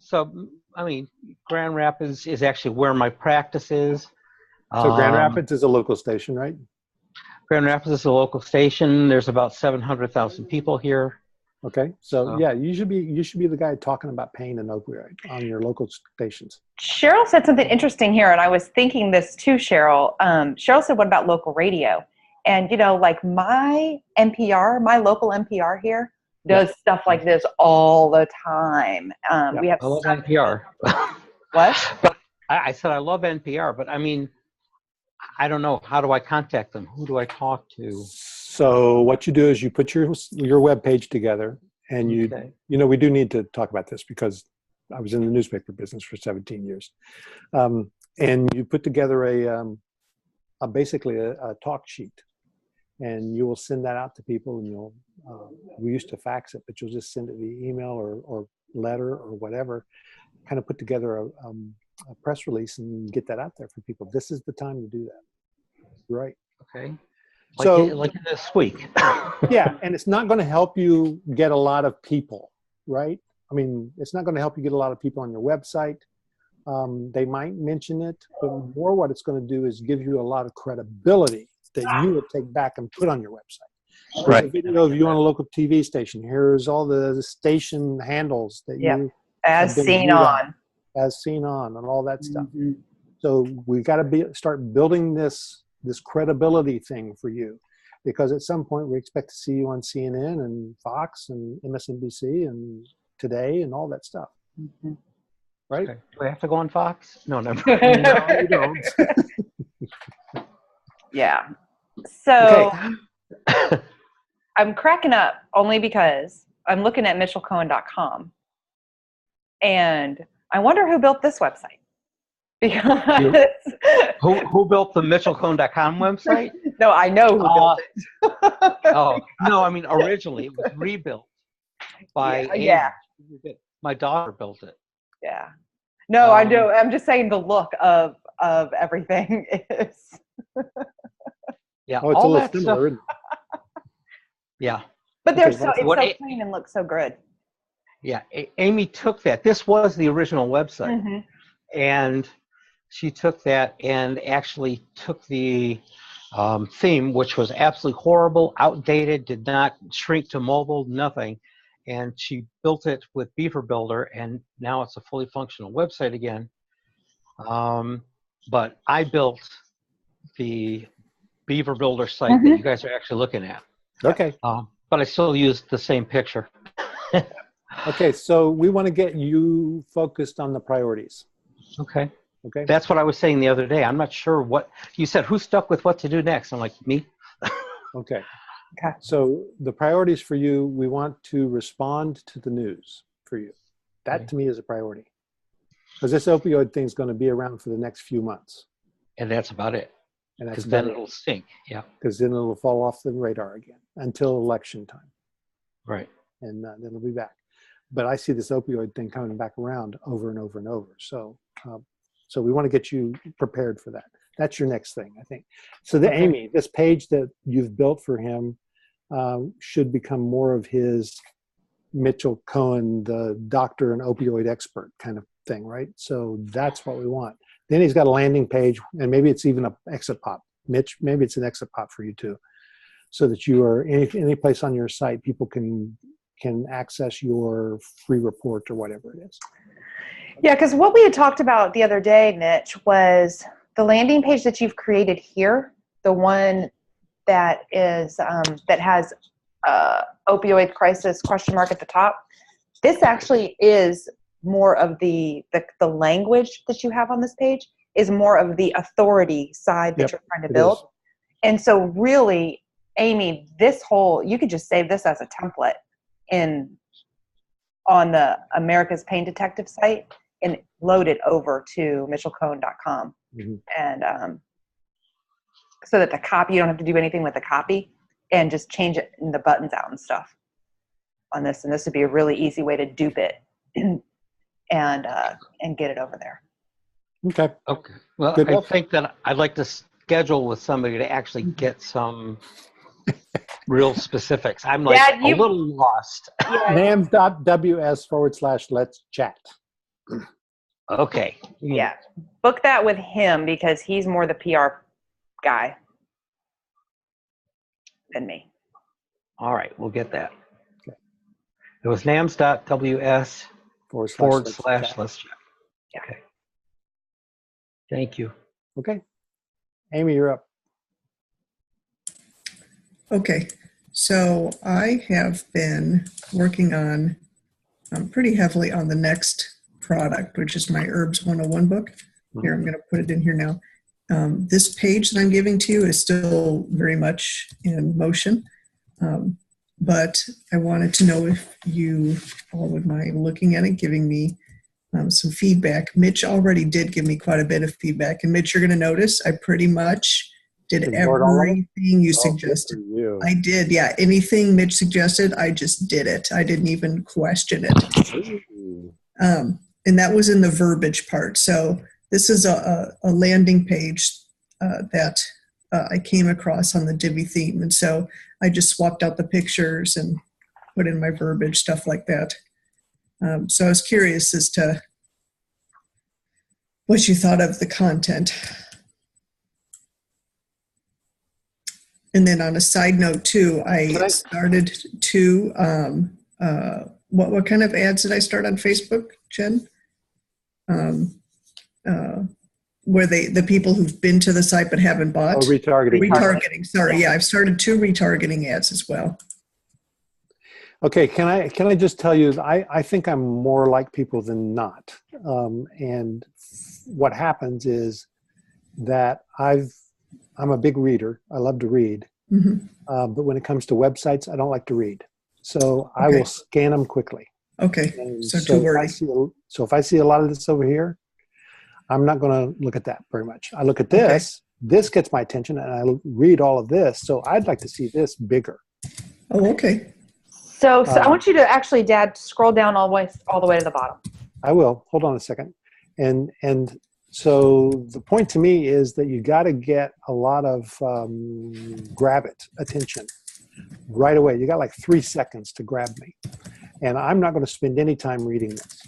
So, I mean, Grand Rapids is actually where my practice is. So Grand Rapids is a local station, right? Grand Rapids is a local station. There's about 700,000 people here. Okay, so yeah, you should be the guy talking about pain and opioid on your local stations. Cheryl said something interesting here, and I was thinking this too, Cheryl. Cheryl said, what about local radio? And, like my local NPR here does stuff like this all the time. We have I love NPR. What? But I said I love NPR, but I mean, I don't know. How do I contact them? Who do I talk to? So what you do is you put your web page together, and we do need to talk about this because I was in the newspaper business for 17 years, and you put together basically a talk sheet, and you will send that out to people, and we used to fax it, but you'll just send it via email or letter or whatever, kind of put together a press release and get that out there for people. This is the time to do that. Right. Okay. Like this week. Yeah, and it's not going to help you get a lot of people, right? I mean, it's not going to help you get a lot of people on your website. They might mention it, but more what it's going to do is give you a lot of credibility that you would take back and put on your website. Here's a video of you on a local TV station. Here's all the station handles that you as seen on, and all that stuff. So we got to start building this credibility thing for you, because at some point we expect to see you on CNN and Fox and MSNBC and Today and all that stuff. Right? Okay. Do I have to go on Fox? No, never. No, you don't. Yeah. So Okay. I'm cracking up only because I'm looking at mitchellcohen.com, and I wonder who built this website. Because who built the mitchellcohen.com website? No, I know who built it. No, I mean originally it was rebuilt by my daughter built it. Yeah. No, I know. I'm just saying the look of everything is. Yeah, Oh, it's a all little that similar, stuff. isn't it? Yeah, But they're Okay, so well, it's what so A- clean and looks so good. yeah. Amy took that. This was the original website, Mm-hmm. and she took that and actually took the theme, which was absolutely horrible, outdated, did not shrink to mobile, nothing. And she built it with Beaver Builder, and now it's a fully functional website again. But I built the Beaver Builder site that you guys are actually looking at. Okay. But I still use the same picture. Okay, so we want to get you focused on the priorities. Okay. Okay. That's what I was saying the other day. I'm not sure what you said. Who's stuck with what to do next? I'm like, me. Okay. Okay. So the priorities for you, we want to respond to the news for you. That to me is a priority. Because this opioid thing is going to be around for the next few months. And that's about it. And that's Because then it'll stink. Yeah. because then it'll fall off the radar again until election time. Right. And then it'll be back. But I see this opioid thing coming back around over and over and over. So so we want to get you prepared for that. That's your next thing, I think. So Amy, this page that you've built for him should become more of his Mitchell Cohen, the doctor and opioid expert kind of thing, right? So that's what we want. Then he's got a landing page, and maybe it's even an exit pop. Mitch, maybe it's an exit pop for you too, so that you are any place on your site, people can access your free report or whatever it is. Yeah, because what we had talked about the other day, Mitch, was the landing page that you've created here, the one that is that has opioid crisis an at the top. This actually is more of the language that you have on this page is more of the authority side that you're trying to build. And so really, Amy, you could just save this as a template on the America's Pain Detective site and load it over to mitchellcohen.com. Mm-hmm. And so that the copy, you don't have to do anything with the copy and just change it in the buttons out and stuff on this. And this would be a really easy way to dupe it and get it over there. Okay. Okay. Well, Good I enough. think that I'd like to schedule with somebody to actually get some real specifics. I'm like a little lost. NAMS.ws/let's chat. Okay. Yeah. Book that with him because he's more the PR guy than me. All right. We'll get that. Okay. It was NAMS.ws /let's chat. Yeah. Okay. Thank you. Okay. Amy, you're up. Okay, so I have been working on pretty heavily on the next product, which is my Herbs 101 book. Here, I'm going to put it in here now. This page that I'm giving to you is still very much in motion, but I wanted to know if you all would mind looking at it, giving me some feedback. Mitch already did give me quite a bit of feedback, and Mitch, you're going to notice I pretty much did everything you suggested. I did, yeah. Anything Mitch suggested, I just did it. I didn't even question it. And that was in the verbiage part. So this is a landing page that I came across on the Divi theme. And so I just swapped out the pictures and put in my verbiage, stuff like that. So I was curious as to what you thought of the content. And then on a side note too, I started to, what kind of ads did I start on Facebook, Jen? Where the people who've been to the site but haven't bought? Oh, retargeting. Retargeting, sorry. Yeah, I've started 2 retargeting ads as well. Okay, can I just tell you, I think I'm more like people than not. And what happens is that I'm a big reader. I love to read. Mm-hmm. But when it comes to websites, I don't like to read. So I will scan them quickly. Okay, And so too wordy. If I see a lot of this over here, I'm not going to look at that very much. I look at this. Okay. This gets my attention, and I read all of this. So I'd like to see this bigger. Oh, okay. So I want you to actually, Dad, scroll down all the way to the bottom. I will. Hold on a second. And So the point to me is that you got to get a lot of grab it attention right away. You got like 3 seconds to grab me. And I'm not going to spend any time reading this.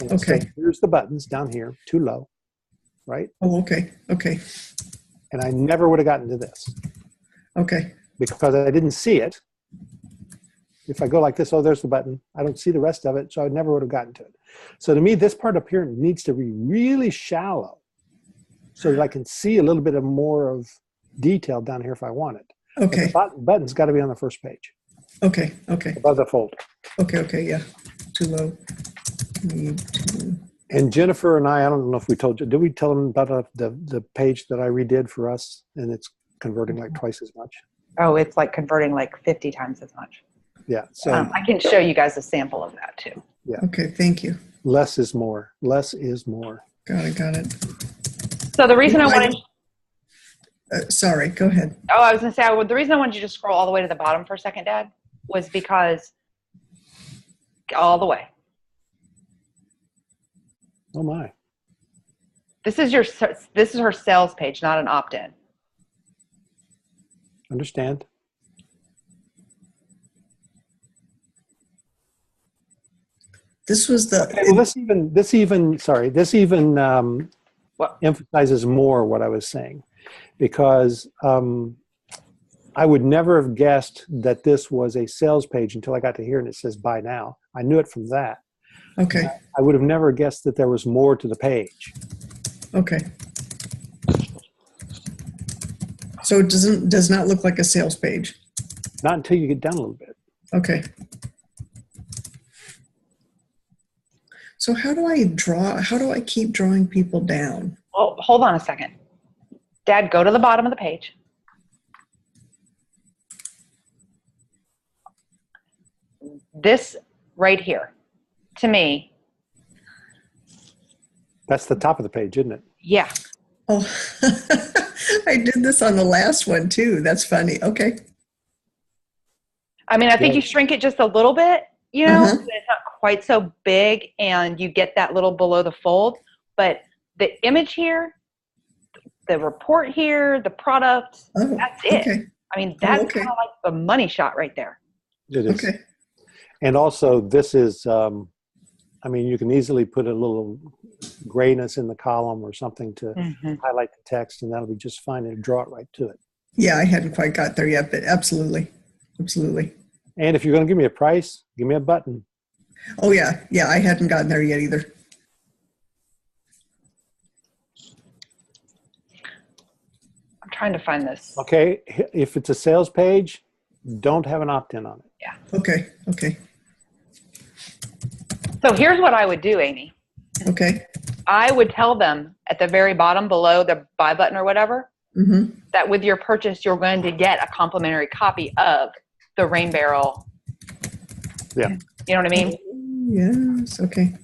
And Okay. so here's the buttons down here, too low, right? Oh, okay. Okay. And I never would have gotten to this Okay. because I didn't see it. If I go like this, oh, there's the button. I don't see the rest of it, so I never would have gotten to it. So to me, this part up here needs to be really shallow so that I can see a little bit of more of detail down here if I want it. Okay. But the button's got to be on the first page, Okay. Okay. above the folder. Okay. Okay. Yeah. Too low. Need to. And Jennifer and I don't know if we told you, did we tell them about the page that I redid for us, and it's converting like twice as much? Oh, it's like converting like 50 times as much. Yeah. So I can show you guys a sample of that too. Okay. Thank you. less is more. Less is more. Got it. Got it. So the reason I wanted, Sorry. Go ahead. I was going to say, the reason I wanted you to scroll all the way to the bottom for a second, Dad, was because all the way. Oh my. This is her sales page, not an opt-in. Understand? This was the. Okay, well, this even What? emphasizes more what I was saying, because I would never have guessed that this was a sales page until I got to here and it says buy now. I knew it from that. Okay. I would have never guessed that there was more to the page. Okay. So it does not look like a sales page. Not until you get down a little bit. Okay. So how do I keep drawing people down? Well, hold on a second. Dad, go to the bottom of the page. This right here, to me, That's the top of the page, isn't it? yeah. Oh, I did this on the last one too. That's funny. Okay. I mean, I think Yeah. you shrink it just a little bit, you know, Uh-huh. so it's not quite so big and you get that little below the fold. But the image here, the report here, the product, Oh, that's it. okay. I mean, that's okay. kind of like the money shot right there. It is. Okay. And also, this is, I mean, you can easily put a little grayness in the column or something to highlight the text, and that'll be just fine. It'll draw it right to it. Yeah, I hadn't quite got there yet, but absolutely. Absolutely. And if you're going to give me a price, give me a button. Oh yeah. Yeah, I hadn't gotten there yet either. I'm trying to find this. Okay, if it's a sales page, don't have an opt-in on it. Okay. Okay. So here's what I would do, Amy. Okay. I would tell them at the very bottom below the buy button or whatever, Mm-hmm. that with your purchase, you're going to get a complimentary copy of the Rain Barrel. Yeah. You know what I mean? Yes. Okay.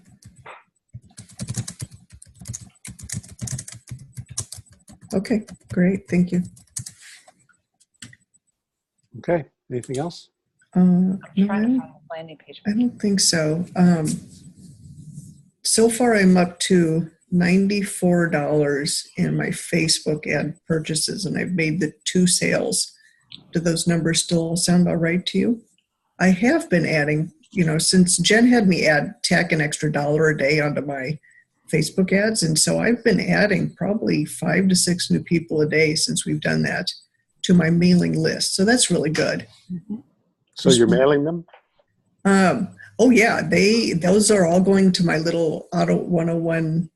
Okay. Great. Thank you. Okay, anything else? I'm No, trying to find the landing page. I don't think so. So far, I'm up to $94 in my Facebook ad purchases, and I've made the 2 sales. Do those numbers still sound about right to you? I have been adding, since Jen had me tack an extra $1 a day onto my Facebook ads, and so I've been adding probably 5 to 6 new people a day since we've done that to my mailing list. So that's really good. So you're mailing them? Oh yeah, those are all going to my little Auto 101.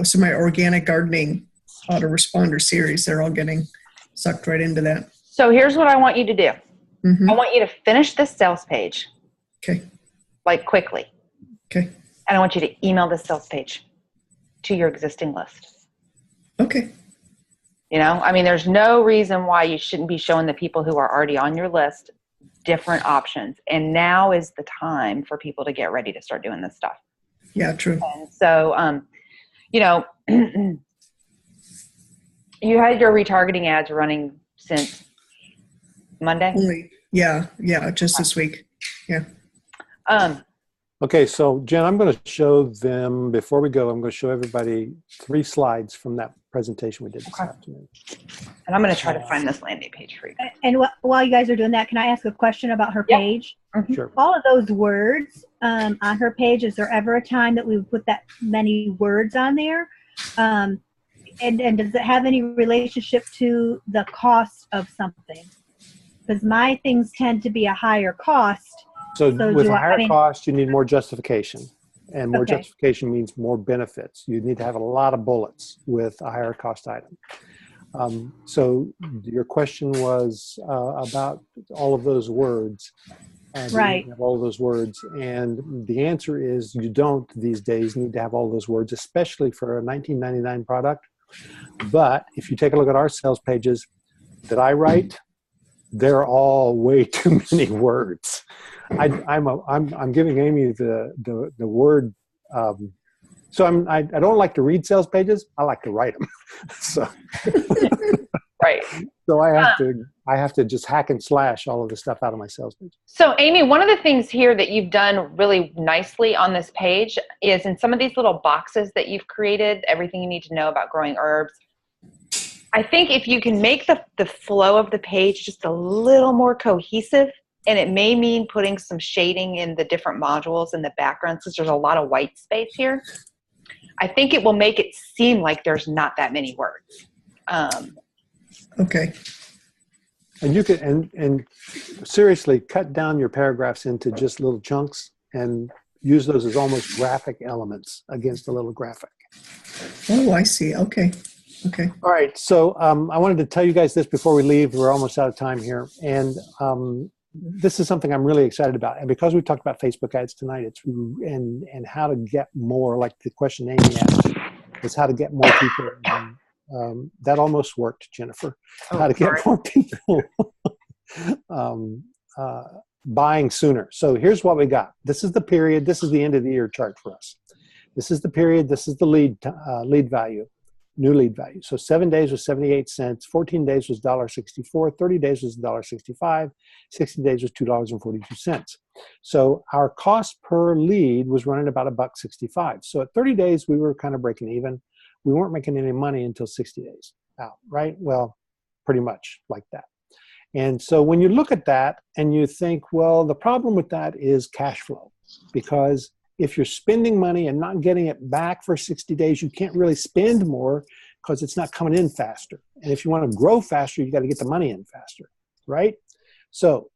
So my organic gardening autoresponder series, they're all getting sucked right into that. So here's what I want you to do. Mm-hmm. I want you to finish this sales page, Okay. like quickly. Okay. And I want you to email this sales page to your existing list. Okay. I mean, there's no reason why you shouldn't be showing the people who are already on your list different options. And now is the time for people to get ready to start doing this stuff. Yeah, true. And so, you had your retargeting ads running since Monday? Yeah, just this week. Yeah. Okay, so Jen, I'm going to show them, before we go, I'm going to show everybody 3 slides from that presentation we did this Okay. afternoon. And I'm going to try to find this landing page for you. And while you guys are doing that, can I ask a question about her Yep. page? Sure. All of those words on her page, is there ever a time that we would put that many words on there? And does it have any relationship to the cost of something? Because my things tend to be a higher cost. So with do a I- higher I mean- cost, you need more justification. And more Okay. justification means more benefits. You need to have a lot of bullets with a higher cost item. So your question was about all of those words. Right. You have all those words. And the answer is you don't these days need to have all those words, especially for a $19.99 product. But if you take a look at our sales pages that I write, they're all way too many words. I'm giving Amy the word. So I don't like to read sales pages. I like to write them. So Right. so I have to just hack and slash all of the stuff out of my sales page. So Amy, one of the things here that you've done really nicely on this page is in some of these little boxes that you've created, everything you need to know about growing herbs. I think if you can make the flow of the page just a little more cohesive, and it may mean putting some shading in the different modules in the background since there's a lot of white space here, I think it will make it seem like there's not that many words. Okay. And you can and seriously cut down your paragraphs into just little chunks and use those as almost graphic elements against a little graphic. Oh, I see. Okay. Okay. All right. So I wanted to tell you guys this before we leave. We're almost out of time here. And this is something I'm really excited about. And because we talked about Facebook ads tonight, and how to get more, like the question Amy asked, is how to get more people. That almost worked, Jennifer. How to get more people buying sooner. So here's what we got. This is the period. This is the end of the year chart for us. This is the period. This is the lead value. New lead value. So 7 days was 78 cents, 14 days was $1.64, 30 days was $1.65, 60 days was $2.42. So our cost per lead was running about $1.65. So at 30 days, we were kind of breaking even. We weren't making any money until 60 days out, right? Well, pretty much like that. And so when you look at that and you think, well, the problem with that is cash flow, because if you're spending money and not getting it back for 60 days, you can't really spend more because it's not coming in faster. And if you want to grow faster, you got to get the money in faster, right? So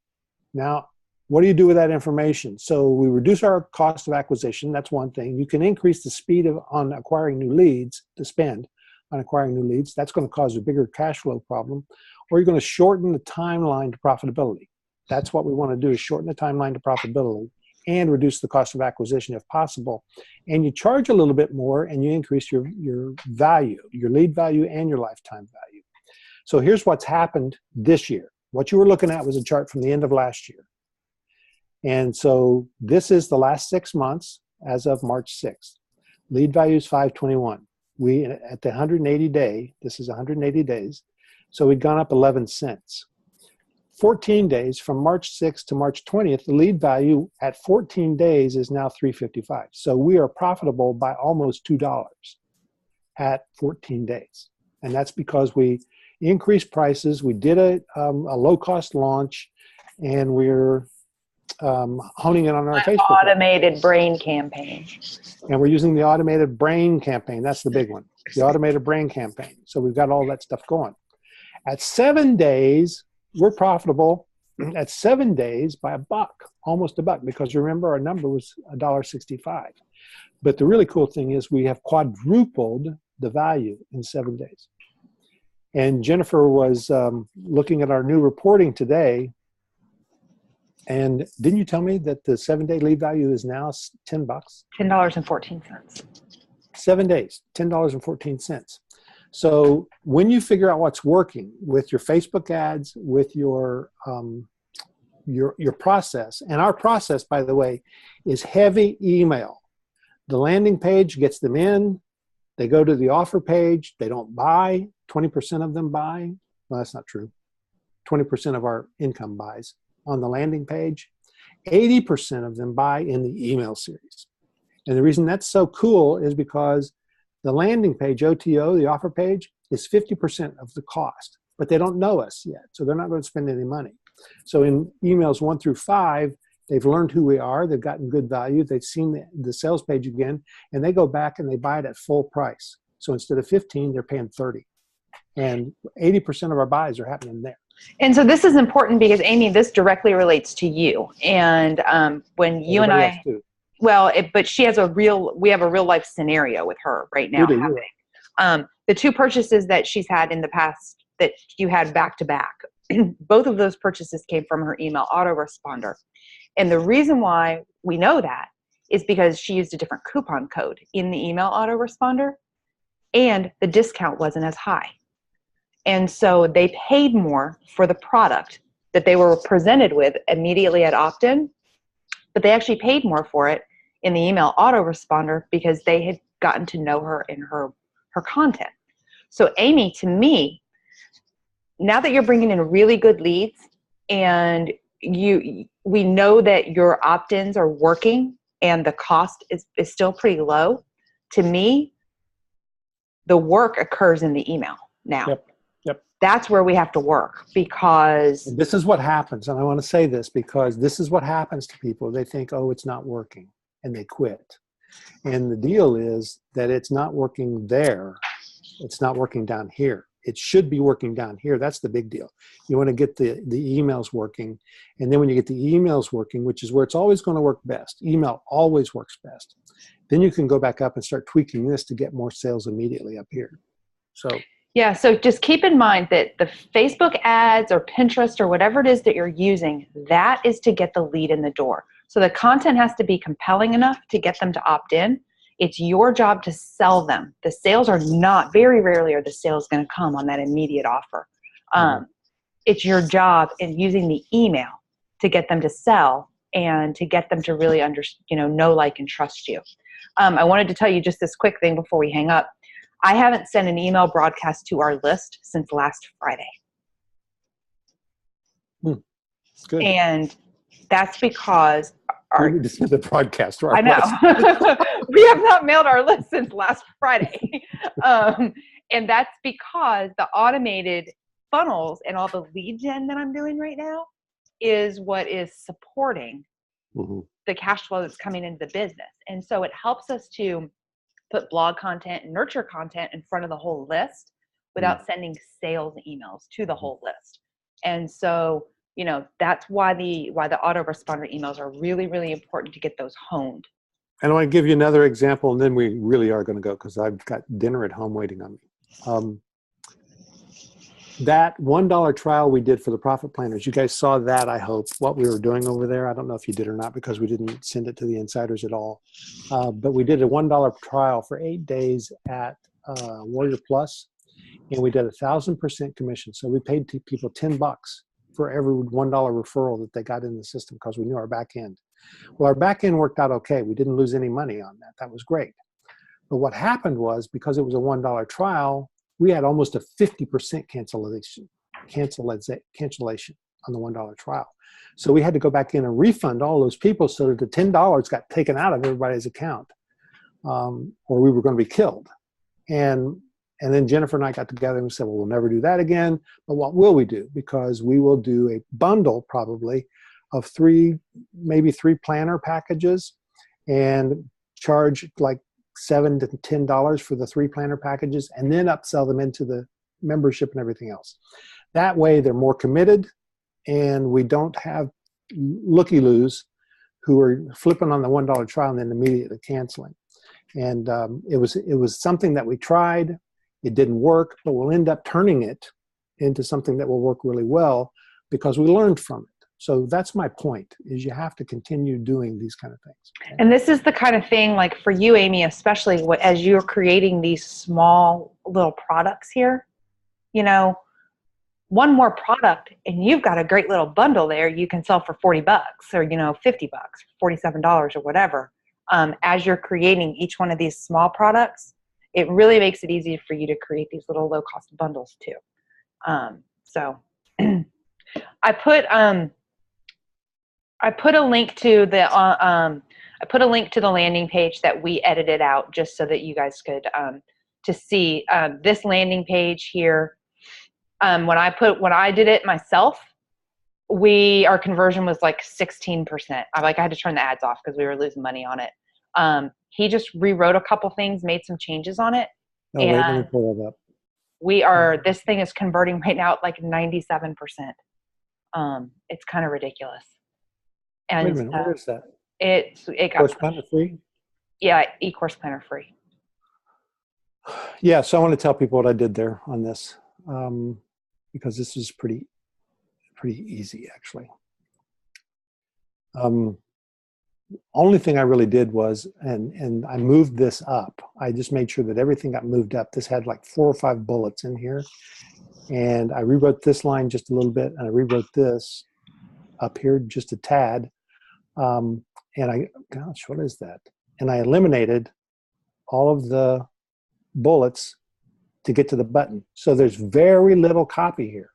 now, what do you do with that information? So we reduce our cost of acquisition. That's one thing. You can increase the speed on acquiring new leads, to spend on acquiring new leads. That's going to cause a bigger cash flow problem. Or you're going to shorten the timeline to profitability. That's what we want to do, is shorten the timeline to profitability and reduce the cost of acquisition if possible. And you charge a little bit more and you increase your value, your lead value and your lifetime value. So here's what's happened this year. What you were looking at was a chart from the end of last year. And so this is the last 6 months as of March 6th. Lead value is 521. We, at the 180 day, this is 180 days, so we'd gone up 11 cents. 14 days from March 6th to March 20th, the lead value at 14 days is now $3.55. So we are profitable by almost $2 at 14 days. And that's because we increased prices, we did a low-cost launch, and we're honing in on our Facebook. Automated brain campaign. And we're using the automated brain campaign. That's the big one, the automated brain campaign. So we've got all that stuff going. At 7 days, we're profitable at 7 days by $1, almost $1, because remember our number was $1.65. But the really cool thing is we have quadrupled the value in 7 days. And Jennifer was looking at our new reporting today. And didn't you tell me that the 7 day lead value is now $10? $10.14. 7 days, $10.14. So when you figure out what's working with your Facebook ads, with your process, and our process, by the way, is heavy email. The landing page gets them in. They go to the offer page. They don't buy. 20% of them buy. Well, that's not true. 20% of our income buys on the landing page. 80% of them buy in the email series. And the reason that's so cool is because the landing page, OTO, the offer page, is 50% of the cost, but they don't know us yet, so they're not going to spend any money. So in emails 1 through 5, they've learned who we are, they've gotten good value, they've seen the sales page again, and they go back and they buy it at full price. So instead of 15, they're paying 30. And 80% of our buys are happening there. And so this is important because, Amy, this directly relates to you. And when you and I, well, but she has we have a real life scenario with her right now happening. The 2 purchases that she's had in the past that you had back to back, both of those purchases came from her email autoresponder. And the reason why we know that is because she used a different coupon code in the email autoresponder, and the discount wasn't as high. And so they paid more for the product that they were presented with immediately at opt-in, but they actually paid more for it in the email autoresponder because they had gotten to know her and her content. So Amy, to me, now that you're bringing in really good leads and we know that your opt-ins are working and the cost is still pretty low, to me, the work occurs in the email now. Yep. That's where we have to work, because this is what happens. And I want to say this because this is what happens to people. They think, oh, it's not working, and they quit. And the deal is that it's not working there. It's not working down here. It should be working down here. That's the big deal. You want to get the emails working. And then when you get the emails working, which is where it's always going to work best, email always works best, then you can go back up and start tweaking this to get more sales immediately up here. So yeah, so just keep in mind that the Facebook ads or Pinterest or whatever it is that you're using, that is to get the lead in the door. So the content has to be compelling enough to get them to opt in. It's your job to sell them. The sales are not, very rarely are the sales going to come on that immediate offer. It's your job in using the email to get them to sell and to get them to really know, like, and trust you. I wanted to tell you just this quick thing before we hang up. I haven't sent an email broadcast to our list since last Friday. Good. And that's because we need to send the broadcast to our I know. We have not mailed our list since last Friday. And that's because the automated funnels and all the lead gen that I'm doing right now is what is supporting the cash flow that's coming into the business. And so it helps us to put blog content and nurture content in front of the whole list without sending sales emails to the whole list. And so, that's why the autoresponder emails are really, really important to get those honed. And I want to give you another example, and then we really are going to go because I've got dinner at home waiting on me. That $1 trial we did for the profit planners, you guys saw that, I hope, what we were doing over there. I don't know if you did or not because we didn't send it to the insiders at all. But we did a $1 trial for 8 days at Warrior Plus, and we did 1,000% commission. So we paid people $10 for every $1 referral that they got in the system because we knew our back end. Well, our back end worked out okay. We didn't lose any money on that. That was great. But what happened was, because it was a $1 trial, we had almost a 50% cancellation on the $1 trial. So we had to go back in and refund all those people so that the $10 got taken out of everybody's account, or we were going to be killed. And then Jennifer and I got together and we said, well, we'll never do that again. But what will we do? Because we will do a bundle probably of maybe three planner packages and charge like $7 to $10 for the 3 planner packages, and then upsell them into the membership and everything else. That way they're more committed, and we don't have looky-loos who are flipping on the $1 trial and then immediately canceling. And it was something that we tried. It didn't work, but we'll end up turning it into something that will work really well because we learned from it. So that's my point, is you have to continue doing these kind of things. Okay? And this is the kind of thing, like for you, Amy, especially as you're creating these small little products here, one more product and you've got a great little bundle there you can sell for $40 or, $50, $47 or whatever. As you're creating each one of these small products, it really makes it easy for you to create these little low-cost bundles too. So I put I put a link to the landing page that we edited out just so that you guys could to see this landing page here. When I did it myself, our conversion was like 16%. I had to turn the ads off because we were losing money on it. He just rewrote a couple things, made some changes on it. Oh, wait, let me pull that up. This thing is converting right now at like 97%. It's kind of ridiculous. And Wait a minute, where is that? It got Course Planner free? Yeah, eCourse Planner free. Yeah, so I want to tell people what I did there on this, because this is pretty easy, actually. Only thing I really did was, and I moved this up. I just made sure that everything got moved up. This had like 4 or 5 bullets in here. And I rewrote this line just a little bit, and I rewrote this up here just a tad. And gosh, what is that? And I eliminated all of the bullets to get to the button. So there's very little copy here,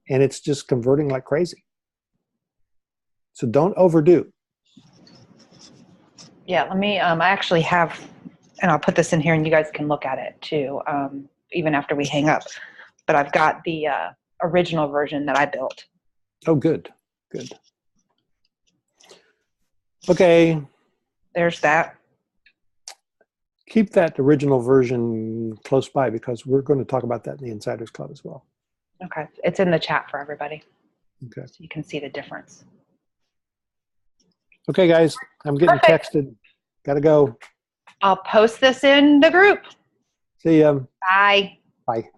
and it's just converting like crazy. So don't overdo. Yeah, let me, I actually have, and I'll put this in here and you guys can look at it too, even after we hang up. But I've got the original version that I built. Oh, good, good. Okay. There's that. Keep that original version close by because we're going to talk about that in the Insiders Club as well. Okay, it's in the chat for everybody. Okay. So you can see the difference. Okay, guys, I'm getting texted. Gotta go. I'll post this in the group. See ya. Bye. Bye.